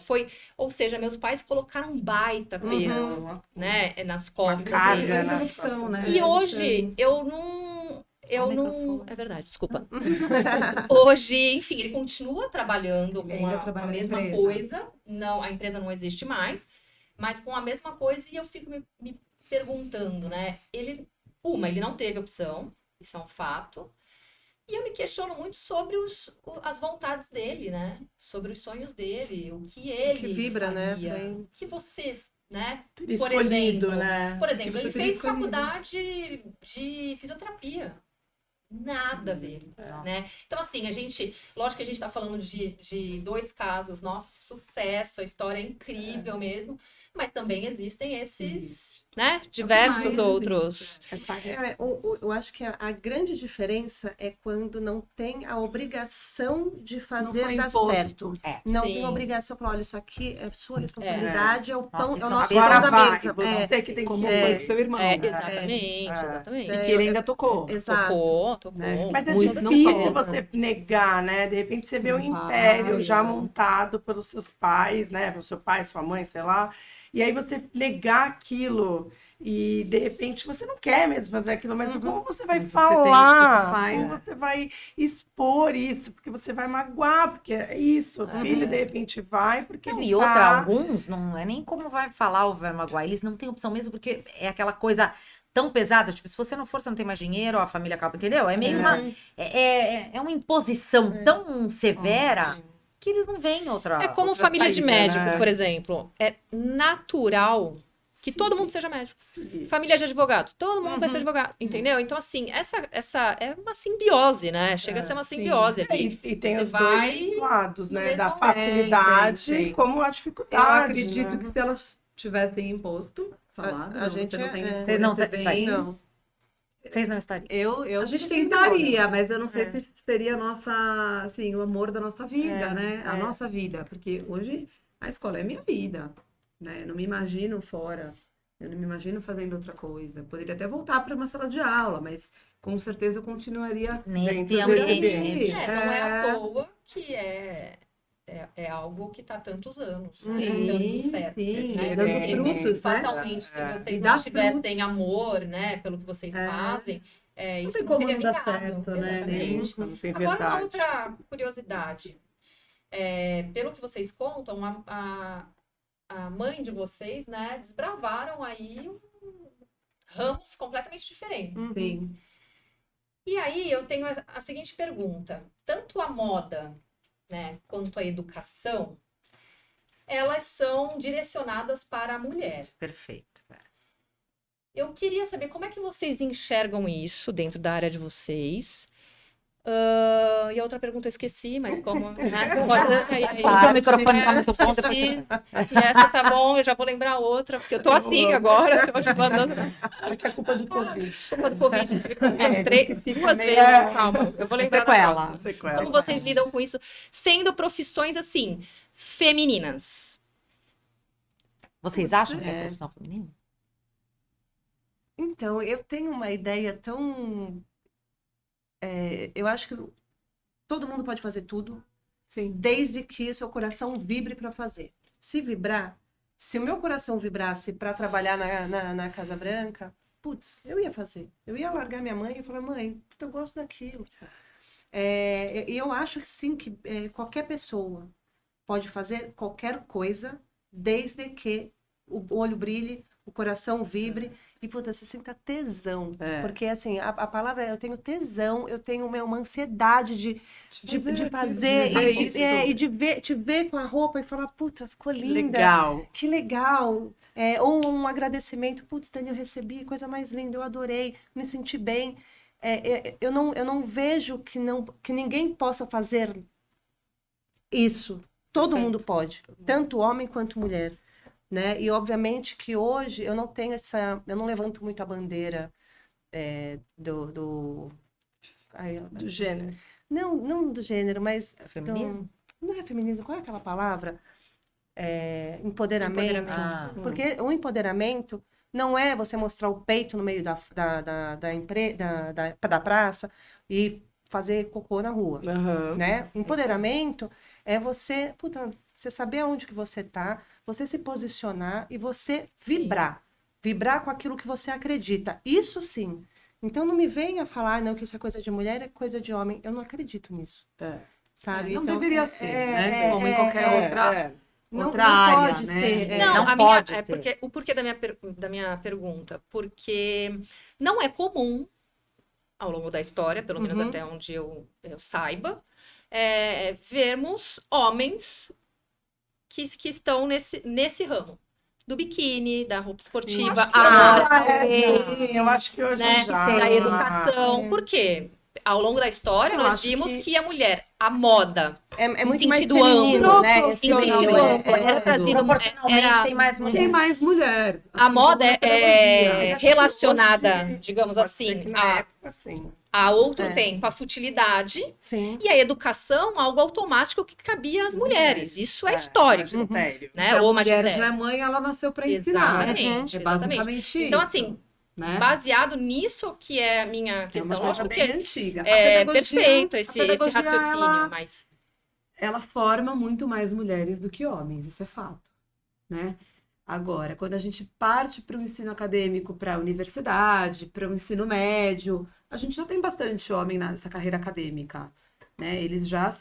[SPEAKER 2] Ou seja, meus pais colocaram um baita peso, né, nas costas
[SPEAKER 3] carga,
[SPEAKER 2] dele.
[SPEAKER 3] né?
[SPEAKER 4] Muita opção, né?
[SPEAKER 2] E hoje, eu não... É verdade, desculpa. Hoje, enfim, ele continua trabalhando
[SPEAKER 4] Ele
[SPEAKER 2] com
[SPEAKER 4] ainda
[SPEAKER 2] a
[SPEAKER 4] trabalha na
[SPEAKER 2] mesma
[SPEAKER 4] empresa.
[SPEAKER 2] coisa. Não, a empresa não existe mais, mas com a mesma coisa, e eu fico me perguntando, né? Ele não teve opção, isso é um fato. E eu me questiono muito sobre as vontades dele, né? Sobre os sonhos dele, o que ele
[SPEAKER 5] que vibra, né?
[SPEAKER 2] faria,
[SPEAKER 5] Bem-
[SPEAKER 2] o que você, né?
[SPEAKER 3] Teria
[SPEAKER 2] Por
[SPEAKER 3] escolhido,
[SPEAKER 2] exemplo,
[SPEAKER 3] né?
[SPEAKER 2] Por exemplo,
[SPEAKER 4] você
[SPEAKER 2] ele
[SPEAKER 4] teria
[SPEAKER 2] fez
[SPEAKER 4] escolhido.
[SPEAKER 2] faculdade de fisioterapia. Nada a ver, né? Então, assim, lógico que a gente tá falando de 2 casos nossos, sucesso, a história é incrível mesmo, Mas também existem esses, né, diversos
[SPEAKER 4] mais
[SPEAKER 2] outros.
[SPEAKER 5] Eu acho que a grande diferença é quando não tem a obrigação de fazer
[SPEAKER 4] foi
[SPEAKER 5] dar
[SPEAKER 4] imposto.
[SPEAKER 5] certo. Não
[SPEAKER 2] Sim.
[SPEAKER 5] tem a obrigação, falar, olha, isso aqui é sua responsabilidade, é o pão,
[SPEAKER 1] Nossa,
[SPEAKER 5] é o
[SPEAKER 1] isso
[SPEAKER 5] nosso
[SPEAKER 1] agora
[SPEAKER 5] pão da
[SPEAKER 3] vai,
[SPEAKER 5] mesa.
[SPEAKER 3] você que tem
[SPEAKER 4] Como
[SPEAKER 3] que...
[SPEAKER 4] foi com seu irmão. né?
[SPEAKER 2] Exatamente, exatamente.
[SPEAKER 4] E que ele ainda tocou.
[SPEAKER 5] Exato.
[SPEAKER 2] Tocou.
[SPEAKER 4] Né?
[SPEAKER 3] Mas é
[SPEAKER 4] Muito, não
[SPEAKER 3] difícil
[SPEAKER 4] só.
[SPEAKER 3] você negar, né? De repente você vê um
[SPEAKER 4] Não
[SPEAKER 3] império
[SPEAKER 4] vai,
[SPEAKER 3] já
[SPEAKER 4] é.
[SPEAKER 3] montado pelos seus pais, né? Pelo seu pai, sua mãe, sei lá. E aí você negar aquilo e de repente você não quer mesmo fazer aquilo, mas como você vai
[SPEAKER 4] Mas você
[SPEAKER 3] falar?
[SPEAKER 4] tem que faz.
[SPEAKER 3] Como você vai expor isso? Porque você vai magoar, porque é isso. O filho de repente vai porque
[SPEAKER 1] Não,
[SPEAKER 3] ele
[SPEAKER 1] e outra,
[SPEAKER 3] tá...
[SPEAKER 1] alguns não é nem como vai falar ou vai magoar, eles não têm opção mesmo, porque é aquela coisa tão pesada, tipo, se você não for, você não tem mais dinheiro, a família acaba, entendeu? É meio uma imposição tão severa que eles não veem outra.
[SPEAKER 2] É como
[SPEAKER 3] outra
[SPEAKER 2] família de
[SPEAKER 3] saída,
[SPEAKER 2] médicos,
[SPEAKER 3] né?
[SPEAKER 2] por exemplo. É natural que todo mundo seja médico.
[SPEAKER 3] Sim.
[SPEAKER 2] Família de advogados, todo mundo vai ser advogado, entendeu? Então, assim, essa é uma simbiose, né? Chega a ser uma simbiose ali.
[SPEAKER 3] E tem
[SPEAKER 2] Você
[SPEAKER 3] os
[SPEAKER 2] vai
[SPEAKER 3] dois lados,
[SPEAKER 2] no
[SPEAKER 3] né?
[SPEAKER 2] mesmo
[SPEAKER 3] Da
[SPEAKER 2] tempo.
[SPEAKER 3] facilidade
[SPEAKER 4] Tem.
[SPEAKER 3] como a
[SPEAKER 4] Eu
[SPEAKER 3] dificuldade.
[SPEAKER 4] acredito
[SPEAKER 3] né?
[SPEAKER 4] que se elas tivessem imposto, falado,
[SPEAKER 5] A
[SPEAKER 4] não,
[SPEAKER 5] gente
[SPEAKER 4] você não tem escolha,
[SPEAKER 1] Vocês não
[SPEAKER 4] você
[SPEAKER 1] têm-
[SPEAKER 4] vem-
[SPEAKER 5] Não.
[SPEAKER 1] Vocês não estariam.
[SPEAKER 5] Eu
[SPEAKER 4] A gente
[SPEAKER 5] tenho
[SPEAKER 4] tentaria, mas eu não sei
[SPEAKER 5] É.
[SPEAKER 4] se seria a nossa, assim, o amor da nossa vida,
[SPEAKER 5] É,
[SPEAKER 4] né? A
[SPEAKER 5] é.
[SPEAKER 4] nossa vida, porque hoje a escola é minha vida, né? Eu não me imagino fora, eu não me imagino fazendo outra coisa. Poderia até voltar para uma sala de aula, mas com certeza eu continuaria
[SPEAKER 1] Nesse
[SPEAKER 3] Dentro
[SPEAKER 1] ambiente.
[SPEAKER 3] desse
[SPEAKER 1] Nesse-
[SPEAKER 2] Não é à toa que é algo que está há tantos anos, né? Dando certo.
[SPEAKER 4] sim,
[SPEAKER 2] Né?
[SPEAKER 4] dando
[SPEAKER 2] Porque
[SPEAKER 4] frutos, né?
[SPEAKER 2] fatalmente, se
[SPEAKER 4] E
[SPEAKER 2] vocês
[SPEAKER 4] dá
[SPEAKER 2] não tivessem amor, né, pelo que vocês fazem,
[SPEAKER 4] Não
[SPEAKER 2] isso
[SPEAKER 4] tem
[SPEAKER 2] não
[SPEAKER 4] como
[SPEAKER 2] teria
[SPEAKER 4] não dar
[SPEAKER 2] vingado.
[SPEAKER 4] certo, né?
[SPEAKER 2] Exatamente.
[SPEAKER 3] Não tem
[SPEAKER 2] Agora, uma
[SPEAKER 3] verdade.
[SPEAKER 2] outra curiosidade. Pelo que vocês contam, a mãe de vocês, né, desbravaram aí ramos completamente diferentes.
[SPEAKER 4] Sim.
[SPEAKER 2] E aí eu tenho a seguinte pergunta: tanto a moda, né, quanto a educação, elas são direcionadas para a mulher.
[SPEAKER 1] Perfeito.
[SPEAKER 2] Eu queria saber como é que vocês enxergam isso dentro da área de vocês. E a outra pergunta eu esqueci, mas como... né,
[SPEAKER 1] O microfone tá muito bom, depois
[SPEAKER 2] esqueci. E essa tá bom, eu já vou lembrar outra, porque eu tô assim agora, tô mandando...
[SPEAKER 3] Porque é culpa do Covid.
[SPEAKER 2] Culpa do Covid, eu tive Covid duas
[SPEAKER 4] meio-
[SPEAKER 2] vezes, calma, eu vou lembrar na
[SPEAKER 1] Sequela.
[SPEAKER 2] próxima.
[SPEAKER 3] Sequela.
[SPEAKER 2] Como vocês lidam com isso, sendo profissões, assim, femininas?
[SPEAKER 1] Vocês acham que é profissão feminina?
[SPEAKER 5] Então, eu tenho uma ideia tão. Eu acho que todo mundo pode fazer tudo,
[SPEAKER 4] Sim.
[SPEAKER 5] desde que seu coração vibre para fazer. Se vibrar, se o meu coração vibrasse para trabalhar na Casa Branca, putz, eu ia fazer. Eu ia largar minha mãe e falar, mãe, puta, eu gosto daquilo. E eu acho que sim, que qualquer pessoa pode fazer qualquer coisa, desde que o olho brilhe, o coração vibre e, puta, você sinta tesão. Porque, assim, a palavra é, eu tenho tesão, eu tenho uma ansiedade de fazer e de te ver com a roupa e falar, puta, ficou linda.
[SPEAKER 3] Legal.
[SPEAKER 5] Que legal. Ou um agradecimento, putz, Dani, eu recebi, coisa mais linda, eu adorei, me senti bem. Eu não vejo que ninguém possa fazer isso. Todo
[SPEAKER 2] Perfeito.
[SPEAKER 5] mundo pode, tanto homem quanto mulher. Né? E obviamente que hoje eu não tenho eu não levanto muito a bandeira do
[SPEAKER 3] gênero.
[SPEAKER 5] não do gênero, mas
[SPEAKER 1] Feminismo?
[SPEAKER 5] não é feminismo, qual é aquela palavra? Empoderamento.
[SPEAKER 2] Empoderamento.
[SPEAKER 5] Porque o empoderamento não é você mostrar o peito no meio da praça e fazer cocô na rua. Né? Empoderamento é você, você saber aonde que você tá, você se posicionar e você vibrar. Vibrar com aquilo que você acredita. Isso sim. Então não me venha falar, não, que isso é coisa de mulher, é coisa de homem. Eu não acredito nisso. Sabe?
[SPEAKER 4] Não
[SPEAKER 5] Então,
[SPEAKER 4] deveria ser, né? Como em qualquer outra
[SPEAKER 5] não
[SPEAKER 4] área,
[SPEAKER 5] pode
[SPEAKER 4] né?
[SPEAKER 5] ser.
[SPEAKER 2] Não,
[SPEAKER 1] Não pode ser.
[SPEAKER 2] porque o porquê da minha pergunta, porque não é comum ao longo da história, pelo menos até onde eu saiba, vermos homens que estão nesse ramo. Do biquíni, da roupa esportiva,
[SPEAKER 3] Eu acho que hoje
[SPEAKER 2] né,
[SPEAKER 3] já.
[SPEAKER 2] da educação. Por quê? ao longo da história,
[SPEAKER 5] Eu
[SPEAKER 2] nós
[SPEAKER 5] acho
[SPEAKER 2] vimos
[SPEAKER 5] que-
[SPEAKER 2] que a mulher, a moda,
[SPEAKER 5] É muito mais
[SPEAKER 2] sentido
[SPEAKER 5] feminino,
[SPEAKER 2] amplo,
[SPEAKER 5] né?
[SPEAKER 2] em
[SPEAKER 5] Esse
[SPEAKER 2] sentido
[SPEAKER 5] nome
[SPEAKER 2] amplo, era trazido...
[SPEAKER 1] Proporcionalmente
[SPEAKER 2] Era,
[SPEAKER 1] tem mais mulher.
[SPEAKER 4] Tem mais mulher.
[SPEAKER 2] a
[SPEAKER 4] assim,
[SPEAKER 2] moda
[SPEAKER 4] como na pedagogia.
[SPEAKER 3] Mas acho que
[SPEAKER 2] relacionada,
[SPEAKER 3] hoje,
[SPEAKER 2] digamos
[SPEAKER 3] pode ser
[SPEAKER 2] assim,
[SPEAKER 3] que na época, sim.
[SPEAKER 2] a outro tempo, a futilidade,
[SPEAKER 5] Sim.
[SPEAKER 2] e a educação, algo automático que cabia às mulheres. Isso é histórico,
[SPEAKER 3] Magistério.
[SPEAKER 2] né?
[SPEAKER 4] A
[SPEAKER 2] Ou
[SPEAKER 4] mulher já é
[SPEAKER 2] magistério.
[SPEAKER 4] mãe, ela nasceu para ensinar.
[SPEAKER 2] Exatamente,
[SPEAKER 4] É
[SPEAKER 2] exatamente.
[SPEAKER 4] basicamente
[SPEAKER 2] Então,
[SPEAKER 4] isso,
[SPEAKER 2] assim,
[SPEAKER 4] né?
[SPEAKER 2] baseado nisso que é a minha questão.
[SPEAKER 4] É uma coisa
[SPEAKER 2] Lógico que
[SPEAKER 4] bem antiga. A
[SPEAKER 2] é
[SPEAKER 4] pedagogia-
[SPEAKER 2] perfeito
[SPEAKER 4] a
[SPEAKER 2] esse
[SPEAKER 4] pedagogia,
[SPEAKER 2] raciocínio, mas...
[SPEAKER 4] ela forma muito mais mulheres do que homens, isso é fato, né? Agora, quando a gente parte para o ensino acadêmico, para a universidade, para o ensino médio, a gente já tem bastante homem nessa carreira acadêmica, né? Eles já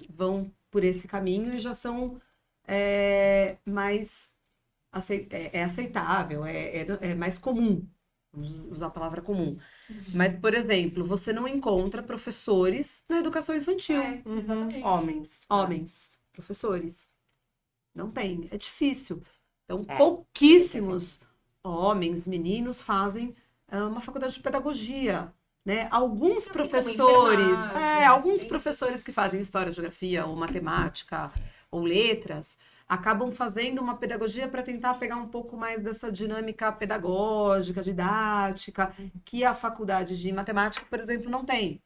[SPEAKER 4] vão por esse caminho e já são mais aceitável, é mais comum, vamos usar a palavra comum. Mas, por exemplo, você não encontra professores na educação infantil.
[SPEAKER 2] Exatamente.
[SPEAKER 3] Homens.
[SPEAKER 4] Professores. Não tem, é difícil. Então,
[SPEAKER 1] É,
[SPEAKER 4] pouquíssimos homens, meninos fazem uma faculdade de pedagogia, né? Alguns
[SPEAKER 2] Assim como
[SPEAKER 4] professores,
[SPEAKER 2] enfermagem,
[SPEAKER 4] alguns
[SPEAKER 2] tem-
[SPEAKER 4] professores que fazem história, geografia, ou matemática, ou letras, acabam fazendo uma pedagogia para tentar pegar um pouco mais dessa dinâmica pedagógica, didática, que a faculdade de matemática, por exemplo, não tem.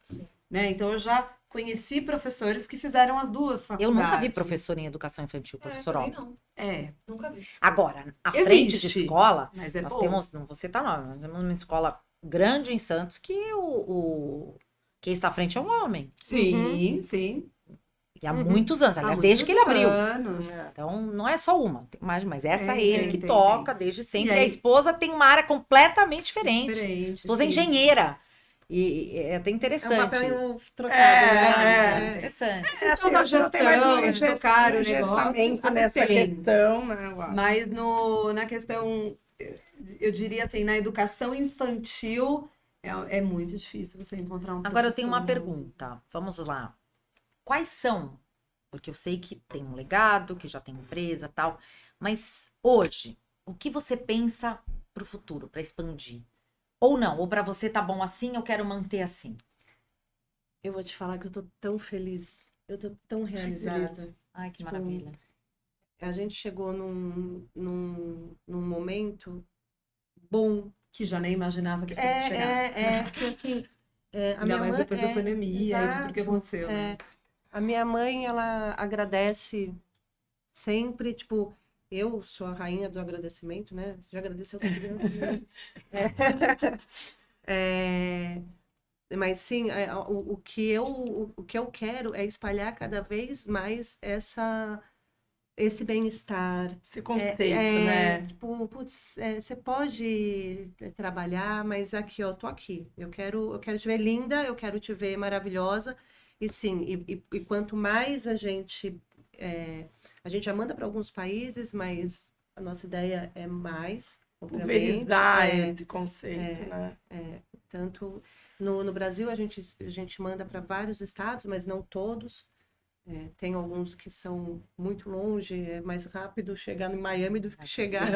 [SPEAKER 4] Né? Então, eu já conheci professores que fizeram as duas
[SPEAKER 1] Eu
[SPEAKER 4] faculdades.
[SPEAKER 1] nunca vi professor em educação infantil, professor
[SPEAKER 2] também
[SPEAKER 1] homem.
[SPEAKER 2] não, nunca vi.
[SPEAKER 1] Agora, à frente de
[SPEAKER 4] Existe,
[SPEAKER 1] escola,
[SPEAKER 4] mas é
[SPEAKER 1] nós
[SPEAKER 4] bom.
[SPEAKER 1] temos, não vou citar nome, nós temos uma escola grande em Santos que quem está à frente é um homem.
[SPEAKER 4] Sim, sim.
[SPEAKER 1] E há muitos anos,
[SPEAKER 4] Há
[SPEAKER 1] aliás,
[SPEAKER 4] muitos
[SPEAKER 1] desde que ele abriu.
[SPEAKER 4] anos.
[SPEAKER 1] Então, não é só uma, tem mais, mas essa é
[SPEAKER 4] Tem,
[SPEAKER 1] ele que
[SPEAKER 4] tem.
[SPEAKER 1] toca desde sempre.
[SPEAKER 4] E
[SPEAKER 1] E a
[SPEAKER 4] aí-
[SPEAKER 1] esposa tem uma área completamente diferente. A esposa é
[SPEAKER 4] sim.
[SPEAKER 1] engenheira. E é até
[SPEAKER 5] É um
[SPEAKER 1] interessante isso.
[SPEAKER 5] papel trocado,
[SPEAKER 1] É
[SPEAKER 5] né?
[SPEAKER 1] interessante.
[SPEAKER 3] Acho que
[SPEAKER 4] da
[SPEAKER 3] hoje não tem mais um
[SPEAKER 4] gestão, de tocar o negócio,
[SPEAKER 3] gestamento
[SPEAKER 4] até
[SPEAKER 3] nessa
[SPEAKER 4] tem.
[SPEAKER 3] questão, né? eu acho.
[SPEAKER 4] Mas na questão, eu diria assim, na educação infantil, é muito difícil você encontrar um
[SPEAKER 1] Agora eu tenho uma
[SPEAKER 4] professor.
[SPEAKER 1] pergunta. Vamos lá. Quais são? Porque eu sei que tem um legado, que já tem empresa, tal. Mas hoje, o que você pensa para o futuro, para expandir? Ou não? Ou para você tá bom assim, eu quero manter assim?
[SPEAKER 5] Eu vou te falar que eu tô tão feliz. Eu tô tão realizada.
[SPEAKER 1] Ai, que
[SPEAKER 5] Tipo,
[SPEAKER 1] maravilha.
[SPEAKER 5] A gente chegou num momento bom.
[SPEAKER 4] Que já nem imaginava que fosse chegar.
[SPEAKER 5] Porque assim, a
[SPEAKER 4] Ainda
[SPEAKER 5] minha
[SPEAKER 4] mais
[SPEAKER 5] mãe,
[SPEAKER 4] depois da pandemia e de tudo que
[SPEAKER 5] exato,
[SPEAKER 4] aconteceu, né?
[SPEAKER 5] A minha mãe, ela agradece sempre, tipo, eu sou a rainha do agradecimento, né? Já agradeceu tudo. Mas sim, o que eu quero é espalhar cada vez mais esse bem-estar.
[SPEAKER 3] Esse conceito, né?
[SPEAKER 5] Tipo, putz, você pode trabalhar, mas aqui, ó, tô aqui. Eu quero te ver linda, eu quero te ver maravilhosa. E sim, e quanto mais a gente já manda para alguns países, mas a nossa ideia é mais, obviamente.
[SPEAKER 3] Pulverizar esse conceito, né?
[SPEAKER 5] Tanto no Brasil a gente manda para vários estados, mas não todos. Tem alguns que são muito longe, é mais rápido chegar em Miami do que chegar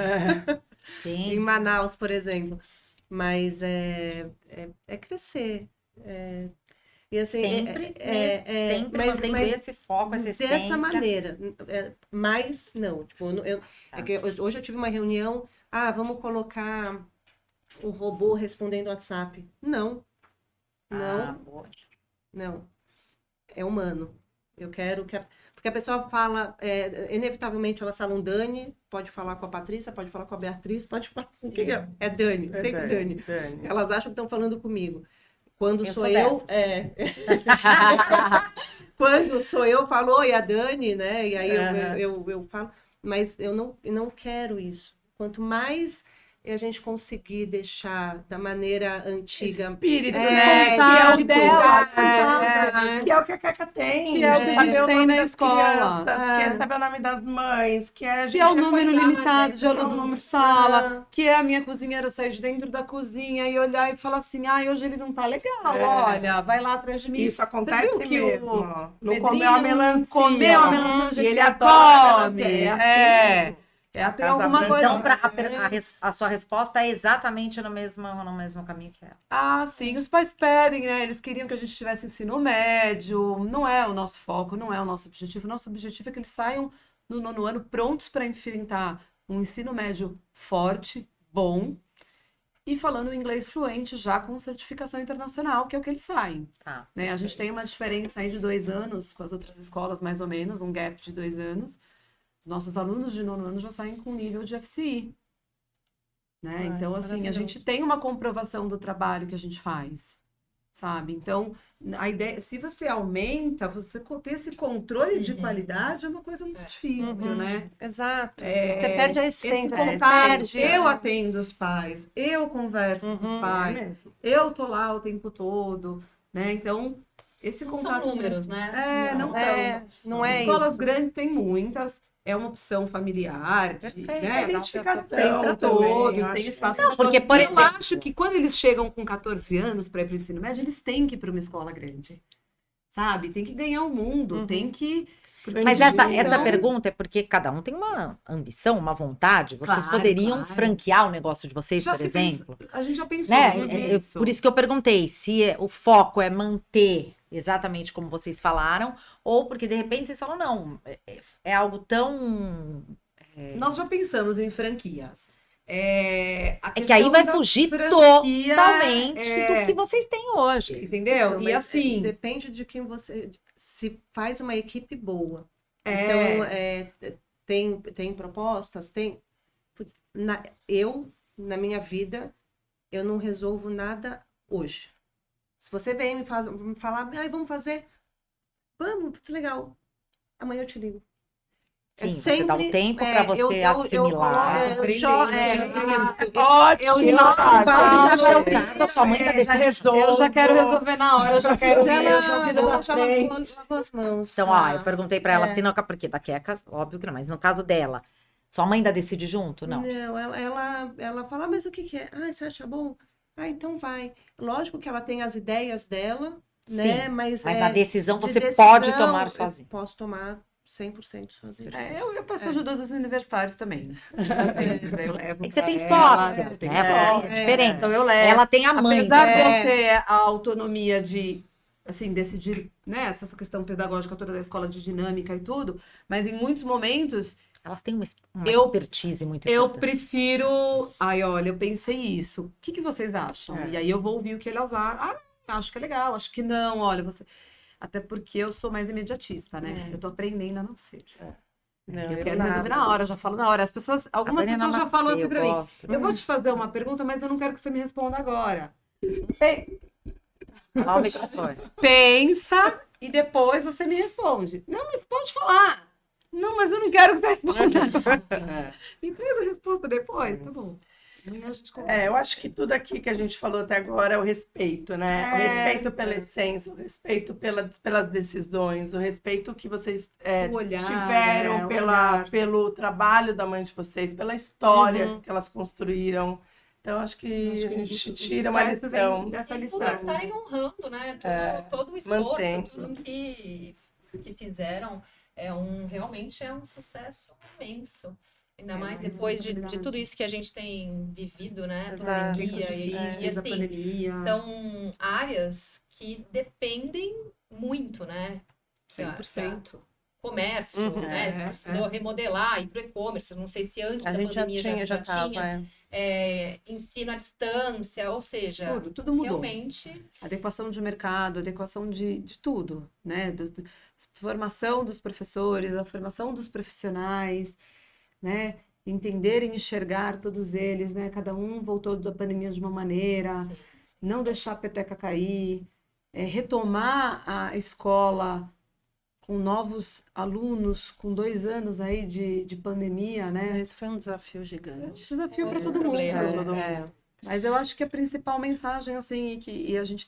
[SPEAKER 1] Sim.
[SPEAKER 5] em Manaus, por exemplo. Mas é crescer. E assim,
[SPEAKER 1] Sempre, sempre
[SPEAKER 5] mas
[SPEAKER 1] mantendo esse foco, essa essência.
[SPEAKER 5] dessa maneira. Mas não. Tipo, é que hoje eu tive uma reunião. Vamos colocar o robô respondendo WhatsApp. Não.
[SPEAKER 1] Ah, boa.
[SPEAKER 5] Não. É humano. Eu quero que... Porque a pessoa fala... inevitavelmente elas falam Dani, pode falar com a Patrícia, pode falar com a Beatriz, pode falar com quem é. É Dani, sempre Dani. Elas acham que estão falando comigo. Quando
[SPEAKER 1] Eu
[SPEAKER 5] sou
[SPEAKER 1] sou
[SPEAKER 5] eu...
[SPEAKER 1] dessas.
[SPEAKER 5] Quando sou eu, falo, oi, a Dani, né? E aí eu falo... Mas eu não quero isso. Quanto mais a gente conseguir deixar da maneira antiga...
[SPEAKER 3] Espírito,
[SPEAKER 5] É,
[SPEAKER 3] né? Que é o dela.
[SPEAKER 4] né?
[SPEAKER 3] Que é o que a Caca tem.
[SPEAKER 4] Que é o que a
[SPEAKER 3] saber
[SPEAKER 4] gente
[SPEAKER 3] o
[SPEAKER 4] tem
[SPEAKER 3] nome
[SPEAKER 4] na
[SPEAKER 3] das
[SPEAKER 4] escola.
[SPEAKER 3] crianças, que é saber o nome das mães, que é a
[SPEAKER 4] Que
[SPEAKER 3] gente
[SPEAKER 4] é o número
[SPEAKER 2] cuidar,
[SPEAKER 4] limitado
[SPEAKER 2] né?
[SPEAKER 4] de alunos por sala, que é a minha cozinheira sair de dentro da cozinha e olhar e falar assim, hoje ele não tá legal, olha, vai lá atrás de mim.
[SPEAKER 3] Isso
[SPEAKER 4] Você
[SPEAKER 3] acontece
[SPEAKER 4] viu que
[SPEAKER 3] mesmo.
[SPEAKER 4] o
[SPEAKER 3] ó. Não
[SPEAKER 4] Pedrinho
[SPEAKER 3] comeu a melancia.
[SPEAKER 4] comeu a melancia do
[SPEAKER 3] E
[SPEAKER 4] jeito
[SPEAKER 3] ele
[SPEAKER 4] que
[SPEAKER 3] adora
[SPEAKER 4] come.
[SPEAKER 3] melancia. É assim mesmo.
[SPEAKER 4] Tem
[SPEAKER 3] Casa
[SPEAKER 4] alguma
[SPEAKER 3] Branca.
[SPEAKER 4] coisa.
[SPEAKER 1] Então, a sua resposta é exatamente no mesmo caminho que ela.
[SPEAKER 4] Ah, sim, os pais pedem, né? Eles queriam que a gente tivesse ensino médio. Não é o nosso foco, não é o nosso objetivo. O nosso objetivo é que eles saiam no 9º ano prontos para enfrentar um ensino médio forte, bom, e falando inglês fluente já com certificação internacional, que é o que eles saem.
[SPEAKER 1] Tá.
[SPEAKER 4] Né? A gente tem uma diferença aí de 2 anos com as outras escolas, mais ou menos, um gap de 2 anos. Os nossos alunos de 9º ano já saem com nível de FCI. Né? Então, assim, a gente tem uma comprovação do trabalho que a gente faz, sabe? Então, a ideia, se você aumenta, você ter esse controle de qualidade é uma coisa muito difícil, né?
[SPEAKER 5] Exato. Você perde a
[SPEAKER 4] Esse
[SPEAKER 5] essência.
[SPEAKER 4] contato, eu atendo os pais, eu converso com os pais, eu tô lá o tempo todo, né? Então, esse
[SPEAKER 2] Não
[SPEAKER 4] contato...
[SPEAKER 2] são números, né?
[SPEAKER 5] Não é
[SPEAKER 4] Escolas
[SPEAKER 5] isso.
[SPEAKER 4] grandes tem muitas, é uma opção familiar, né?
[SPEAKER 3] Identificação
[SPEAKER 4] Tem para
[SPEAKER 3] também,
[SPEAKER 4] todos,
[SPEAKER 3] acho
[SPEAKER 4] tem
[SPEAKER 3] que-
[SPEAKER 4] espaço
[SPEAKER 1] Não,
[SPEAKER 4] para
[SPEAKER 1] porque,
[SPEAKER 4] todos.
[SPEAKER 1] por
[SPEAKER 4] E eu
[SPEAKER 1] exemplo-
[SPEAKER 4] acho que quando eles chegam com 14 anos para ir para o ensino médio, eles têm que ir para uma escola grande, sabe? Tem que ganhar o mundo, tem que...
[SPEAKER 1] Mas essa
[SPEAKER 4] Então-
[SPEAKER 1] pergunta é porque cada um tem uma ambição, uma vontade. Vocês
[SPEAKER 4] Claro,
[SPEAKER 1] poderiam
[SPEAKER 4] claro.
[SPEAKER 1] franquear o negócio de vocês,
[SPEAKER 4] Já
[SPEAKER 1] por
[SPEAKER 4] se
[SPEAKER 1] exemplo?
[SPEAKER 4] pensa- a gente já pensou
[SPEAKER 1] Né?
[SPEAKER 4] sobre isso.
[SPEAKER 1] Por isso que eu perguntei se o foco é manter exatamente como vocês falaram, ou porque de repente vocês falam, não, é algo tão.
[SPEAKER 4] Nós já pensamos em franquias. A
[SPEAKER 1] É que aí vai
[SPEAKER 4] questão da
[SPEAKER 1] fugir
[SPEAKER 4] franquia
[SPEAKER 1] totalmente
[SPEAKER 4] é-
[SPEAKER 1] do que vocês têm hoje.
[SPEAKER 4] Entendeu?
[SPEAKER 5] Não,
[SPEAKER 4] E
[SPEAKER 5] mas
[SPEAKER 4] assim,
[SPEAKER 5] depende de quem você. Se faz uma equipe boa.
[SPEAKER 4] É.
[SPEAKER 5] Então, tem propostas, tem. Putz, na minha vida, eu não resolvo nada hoje. Se você vem me falar, vamos fazer. Vamos, putz, legal. Amanhã eu te ligo.
[SPEAKER 1] Sim, você dá um tempo para você assimilar.
[SPEAKER 3] Ótimo!
[SPEAKER 1] A sua mãe tá
[SPEAKER 3] já
[SPEAKER 1] decidindo.
[SPEAKER 3] resolve.
[SPEAKER 4] eu já quero resolver na hora, eu já quero ir, eu já
[SPEAKER 5] Já
[SPEAKER 4] vou
[SPEAKER 5] lava
[SPEAKER 4] na frente.
[SPEAKER 5] as mãos.
[SPEAKER 1] Então, eu perguntei para ela assim, não, porque da Queca, óbvio que não, mas no caso dela, sua mãe ainda decide junto? Não.
[SPEAKER 5] Não, ela fala, mas o que que é? Ah, você acha bom? Ah, então vai. Lógico que ela tem as ideias dela, né?
[SPEAKER 1] Sim,
[SPEAKER 5] Mas
[SPEAKER 1] na decisão
[SPEAKER 5] de
[SPEAKER 1] você
[SPEAKER 5] decisão,
[SPEAKER 1] pode tomar
[SPEAKER 5] eu
[SPEAKER 1] sozinho.
[SPEAKER 5] Posso tomar 100% sozinho.
[SPEAKER 4] Eu peço ajuda dos universitários também, né? Às vezes, eu levo
[SPEAKER 1] É que você
[SPEAKER 4] pra
[SPEAKER 1] tem
[SPEAKER 4] ela,
[SPEAKER 1] sócios,
[SPEAKER 4] eu tenho
[SPEAKER 1] né?
[SPEAKER 4] sócios.
[SPEAKER 1] É diferente.
[SPEAKER 4] Então eu levo.
[SPEAKER 1] Ela tem a mãe.
[SPEAKER 4] Apesar de
[SPEAKER 1] né?
[SPEAKER 4] eu ter a autonomia de, assim, decidir, né, essa questão pedagógica toda da escola de dinâmica e tudo, mas em muitos momentos
[SPEAKER 1] Elas têm uma
[SPEAKER 4] Eu-
[SPEAKER 1] expertise muito
[SPEAKER 4] eu
[SPEAKER 1] importante.
[SPEAKER 4] prefiro... Ai, olha, eu pensei isso. O que vocês acham? E aí eu vou ouvir o que elas acham. Acho que é legal, acho que não, olha, você... Até porque eu sou mais imediatista, né? Eu tô aprendendo a não ser.
[SPEAKER 5] Não,
[SPEAKER 4] Eu quero resolver na hora, eu já falo na hora. Algumas
[SPEAKER 1] Dani
[SPEAKER 4] pessoas já falam assim pra mim.
[SPEAKER 1] gosto.
[SPEAKER 4] Eu vou te fazer uma pergunta, mas eu não quero que você me responda agora.
[SPEAKER 1] Fala o microfone.
[SPEAKER 4] Pensa e depois você me responde. Não, mas pode falar. Não, mas eu não quero que você responda. Me traz a resposta depois, tá bom. Amanhã a gente conversa.
[SPEAKER 3] Eu acho que tudo aqui que a gente falou até agora é o respeito, né? O respeito pela essência, o respeito pelas decisões, o respeito que vocês
[SPEAKER 4] O olhar,
[SPEAKER 3] tiveram
[SPEAKER 4] o olhar.
[SPEAKER 3] pelo trabalho da mãe de vocês, pela história que elas construíram. Então, acho que a gente tira uma
[SPEAKER 4] sucesso vem
[SPEAKER 3] lição.
[SPEAKER 4] dessa
[SPEAKER 2] E
[SPEAKER 4] lição.
[SPEAKER 2] por estarem honrando, né? Todo o esforço,
[SPEAKER 3] mantém.
[SPEAKER 2] tudo que fizeram, realmente é um sucesso imenso. Ainda mais
[SPEAKER 4] mais
[SPEAKER 2] depois de
[SPEAKER 4] responsabilidade.
[SPEAKER 2] tudo isso que a gente tem vivido, né?
[SPEAKER 5] Exato.
[SPEAKER 2] Pandemia e
[SPEAKER 4] da
[SPEAKER 2] assim,
[SPEAKER 4] pandemia.
[SPEAKER 2] são áreas que dependem muito, né?
[SPEAKER 4] 100%.
[SPEAKER 2] Comércio, né? Precisou remodelar, ir para o e-commerce. Não sei se antes
[SPEAKER 5] A
[SPEAKER 2] da
[SPEAKER 5] gente já
[SPEAKER 2] pandemia
[SPEAKER 5] tinha, já
[SPEAKER 2] tinha.
[SPEAKER 5] tava.
[SPEAKER 2] Ensino à distância, ou seja,
[SPEAKER 4] Tudo mudou.
[SPEAKER 2] realmente
[SPEAKER 4] Adequação de mercado, adequação de tudo, né? Formação dos professores, a formação dos profissionais, né? Entenderem, enxergar todos eles, né? Cada um voltou da pandemia de uma maneira,
[SPEAKER 2] sim,
[SPEAKER 4] não deixar a peteca cair, retomar a escola com novos alunos, com 2 anos aí de pandemia, né?
[SPEAKER 5] Esse foi um desafio gigante.
[SPEAKER 4] Desafio para
[SPEAKER 2] Foi
[SPEAKER 4] todo
[SPEAKER 2] um
[SPEAKER 4] mundo.
[SPEAKER 2] problema.
[SPEAKER 4] Mas eu acho que a principal mensagem, assim, e a gente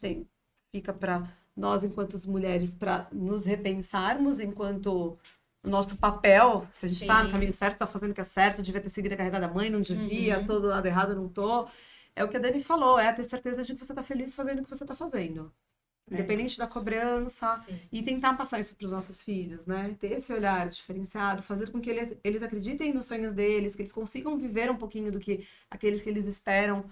[SPEAKER 4] fica para nós, enquanto mulheres, para nos repensarmos enquanto o nosso papel, se a gente está no
[SPEAKER 2] Sim.
[SPEAKER 4] caminho certo, está fazendo o que é certo, devia ter seguido a carreira da mãe, não devia, todo lado errado, não tô. É o que a Dani falou, ter certeza de que você está feliz fazendo o que você está fazendo. independente da cobrança,
[SPEAKER 2] Sim.
[SPEAKER 4] e tentar passar isso para os nossos filhos, né? Ter esse olhar diferenciado, fazer com que eles acreditem nos sonhos deles, que eles consigam viver um pouquinho do que aqueles que eles esperam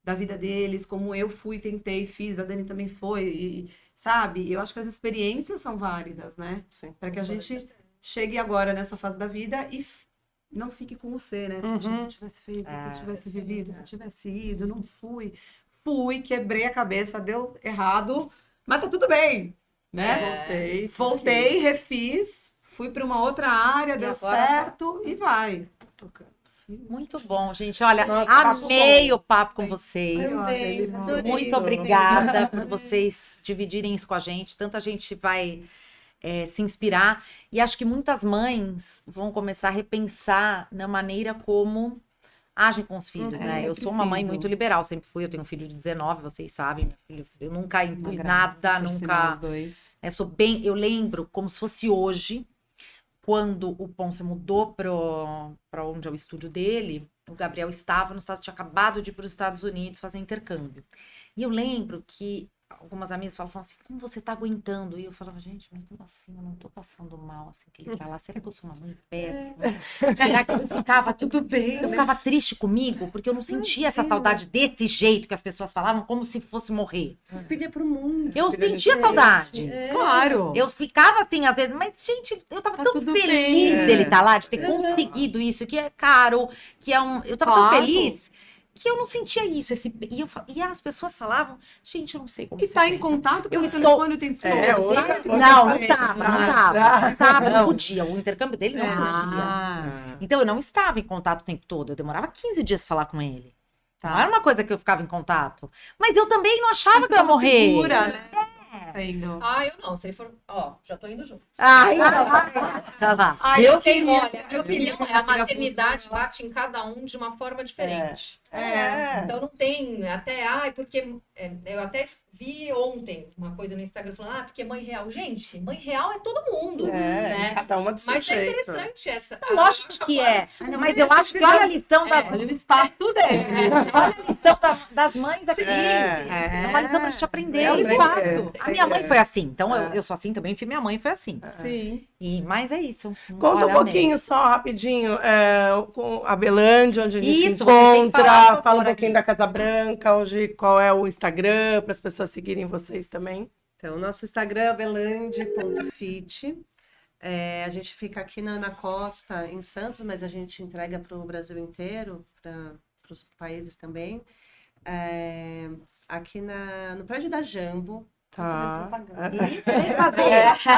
[SPEAKER 4] da vida deles, como eu fui, tentei, fiz, a Dani também foi, e, sabe? Eu acho que as experiências são válidas, né?
[SPEAKER 5] Sim.
[SPEAKER 4] Para que a gente chegue agora nessa fase da vida e não fique com o ser, né? Se eu tivesse feito, se eu tivesse vivido, se eu tivesse ido, não fui. Fui, quebrei a cabeça, deu errado, mas tá tudo bem, né? Voltei, refiz, fui para uma outra área, deu
[SPEAKER 1] agora
[SPEAKER 4] certo e vai.
[SPEAKER 1] Muito bom, gente. Olha,
[SPEAKER 3] Nossa,
[SPEAKER 1] amei o papo com vocês.
[SPEAKER 5] Também, adorei.
[SPEAKER 1] Muito obrigada por vocês dividirem isso com a gente. Tanta gente vai se inspirar. E acho que muitas mães vão começar a repensar na maneira como agem com os filhos, né? Eu sou uma mãe
[SPEAKER 4] preciso.
[SPEAKER 1] muito liberal, sempre fui. Eu tenho um filho de 19, vocês sabem. Meu filho, eu nunca impus
[SPEAKER 4] Uma
[SPEAKER 1] nada,
[SPEAKER 4] graça, por sinal,
[SPEAKER 1] nunca...
[SPEAKER 4] os dois.
[SPEAKER 1] Sou bem... Eu lembro como se fosse hoje, quando o Ponce mudou para onde é o estúdio dele, o Gabriel estava nos Estados Unidos, tinha acabado de ir para os Estados Unidos fazer intercâmbio. E eu lembro que algumas amigas falavam assim, como você tá aguentando? E eu falava, gente, mas como assim? Eu não tô passando mal assim que ele tá lá. Será que eu sou uma mãe péssima? Será que eu ficava tudo bem? Eu ficava triste comigo, porque eu não sentia essa saudade desse jeito que as pessoas falavam, como se fosse morrer.
[SPEAKER 5] Filha pro mundo.
[SPEAKER 1] Eu
[SPEAKER 5] filha
[SPEAKER 1] sentia
[SPEAKER 5] de
[SPEAKER 1] saudade.
[SPEAKER 5] gente.
[SPEAKER 4] Claro.
[SPEAKER 1] Eu ficava assim, às vezes, mas, gente, eu tava
[SPEAKER 4] Tá
[SPEAKER 1] tão
[SPEAKER 4] tudo
[SPEAKER 1] feliz
[SPEAKER 4] bem.
[SPEAKER 1] dele estar lá, de ter conseguido isso, que é caro, que é um. Eu tava tão
[SPEAKER 4] Claro.
[SPEAKER 1] feliz que eu não sentia isso. E as pessoas falavam, gente, eu não sei como
[SPEAKER 4] E
[SPEAKER 1] você
[SPEAKER 4] tá em
[SPEAKER 1] aguenta.
[SPEAKER 4] contato
[SPEAKER 1] Eu
[SPEAKER 4] pelo
[SPEAKER 1] estou-
[SPEAKER 4] telefone o tempo todo. sabe?
[SPEAKER 1] Não tava, não podia. O intercâmbio dele não podia.
[SPEAKER 4] Ah,
[SPEAKER 1] Então eu não estava em contato o tempo todo. Eu demorava 15 dias pra falar com ele.
[SPEAKER 4] tá.
[SPEAKER 1] Não era uma coisa que eu ficava em contato. Mas eu também não achava que eu ia morrer.
[SPEAKER 4] Segura, né? Sendo.
[SPEAKER 2] Ah, eu não. Se ele for. Ó, já tô indo junto.
[SPEAKER 1] Ai, tá lá.
[SPEAKER 4] Ai,
[SPEAKER 2] Eu
[SPEAKER 4] eu
[SPEAKER 2] tenho,
[SPEAKER 4] queria-
[SPEAKER 2] olha, minha opinião é a maternidade bate em cada um de uma forma diferente. Então não tem até, porque eu até vi ontem uma coisa no Instagram falando, porque mãe real. Gente, mãe real é todo mundo, né?
[SPEAKER 3] Cada uma do seu
[SPEAKER 2] Mas é
[SPEAKER 3] jeito.
[SPEAKER 2] interessante essa.
[SPEAKER 1] Lógico que é. Mas eu acho que olha a lição
[SPEAKER 4] Olha o espaço dele.
[SPEAKER 1] olha a lição das mães aqui.
[SPEAKER 3] É.
[SPEAKER 1] É uma lição pra gente aprender.
[SPEAKER 3] É um
[SPEAKER 1] espaço. A minha mãe
[SPEAKER 3] É.
[SPEAKER 1] foi assim, então eu sou assim também, porque minha mãe foi assim.
[SPEAKER 4] Sim.
[SPEAKER 1] Mas é isso.
[SPEAKER 3] Conta
[SPEAKER 1] Olha,
[SPEAKER 3] um pouquinho só, rapidinho, com a Belândia, onde a gente
[SPEAKER 1] Isso, você tem que
[SPEAKER 3] encontra.
[SPEAKER 1] falar, por favor,
[SPEAKER 3] Fala um pouquinho
[SPEAKER 1] aqui.
[SPEAKER 3] da Casa Branca, qual é o Instagram, para as pessoas seguirem vocês também.
[SPEAKER 5] Então, o nosso Instagram é belande.fit. A gente fica aqui na Ana Costa, em Santos, mas a gente entrega para o Brasil inteiro, para os países também. Aqui no prédio da Jambo.
[SPEAKER 3] Tá.
[SPEAKER 1] Isso,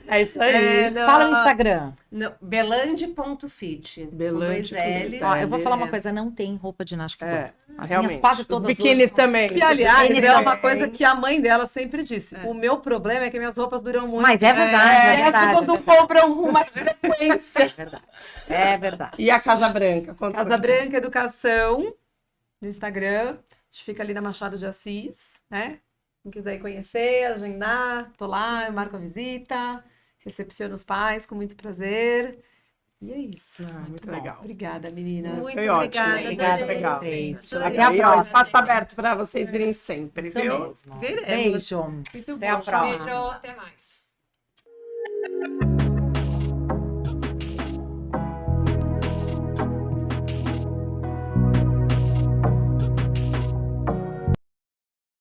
[SPEAKER 3] É isso aí.
[SPEAKER 1] Fala no Instagram.
[SPEAKER 5] Belande.fit.
[SPEAKER 3] Belande
[SPEAKER 5] Com dois L's.
[SPEAKER 1] Ó, eu vou falar uma coisa, não tem roupa de ginástica.
[SPEAKER 3] É,
[SPEAKER 1] As
[SPEAKER 3] realmente.
[SPEAKER 1] minhas quase
[SPEAKER 3] Os
[SPEAKER 1] todas
[SPEAKER 3] biquínis também.
[SPEAKER 4] Que, aliás,
[SPEAKER 1] Biquíni
[SPEAKER 4] é uma
[SPEAKER 1] também.
[SPEAKER 4] coisa que a mãe dela sempre disse. O meu problema é que minhas roupas duram muito.
[SPEAKER 1] Mas é verdade,
[SPEAKER 4] E
[SPEAKER 1] é
[SPEAKER 4] as
[SPEAKER 1] verdade.
[SPEAKER 4] pessoas não compram com mais frequência.
[SPEAKER 1] É verdade. É verdade.
[SPEAKER 3] E a Casa Branca? Conta um
[SPEAKER 4] Casa
[SPEAKER 3] pouquinho.
[SPEAKER 4] Branca Educação, no Instagram. A gente fica ali na Machado de Assis, né? Quem quiser ir conhecer, agendar, tô lá, eu marco a visita, recepciono os pais com muito prazer. E é isso.
[SPEAKER 3] Muito legal.
[SPEAKER 4] Obrigada, meninas.
[SPEAKER 5] Muito
[SPEAKER 3] Foi ótimo.
[SPEAKER 5] obrigada,
[SPEAKER 1] Obrigada
[SPEAKER 5] adorei.
[SPEAKER 1] a
[SPEAKER 3] legal.
[SPEAKER 1] vocês.
[SPEAKER 5] Adorei.
[SPEAKER 1] Até a
[SPEAKER 3] E, ó, o
[SPEAKER 1] próxima.
[SPEAKER 3] espaço está aberto para vocês virem sempre,
[SPEAKER 1] Isso
[SPEAKER 3] viu?
[SPEAKER 1] mesmo.
[SPEAKER 5] Veremos.
[SPEAKER 1] Beijo.
[SPEAKER 5] Muito
[SPEAKER 1] Até a
[SPEAKER 5] bom.
[SPEAKER 1] próxima.
[SPEAKER 2] Beijo, até mais.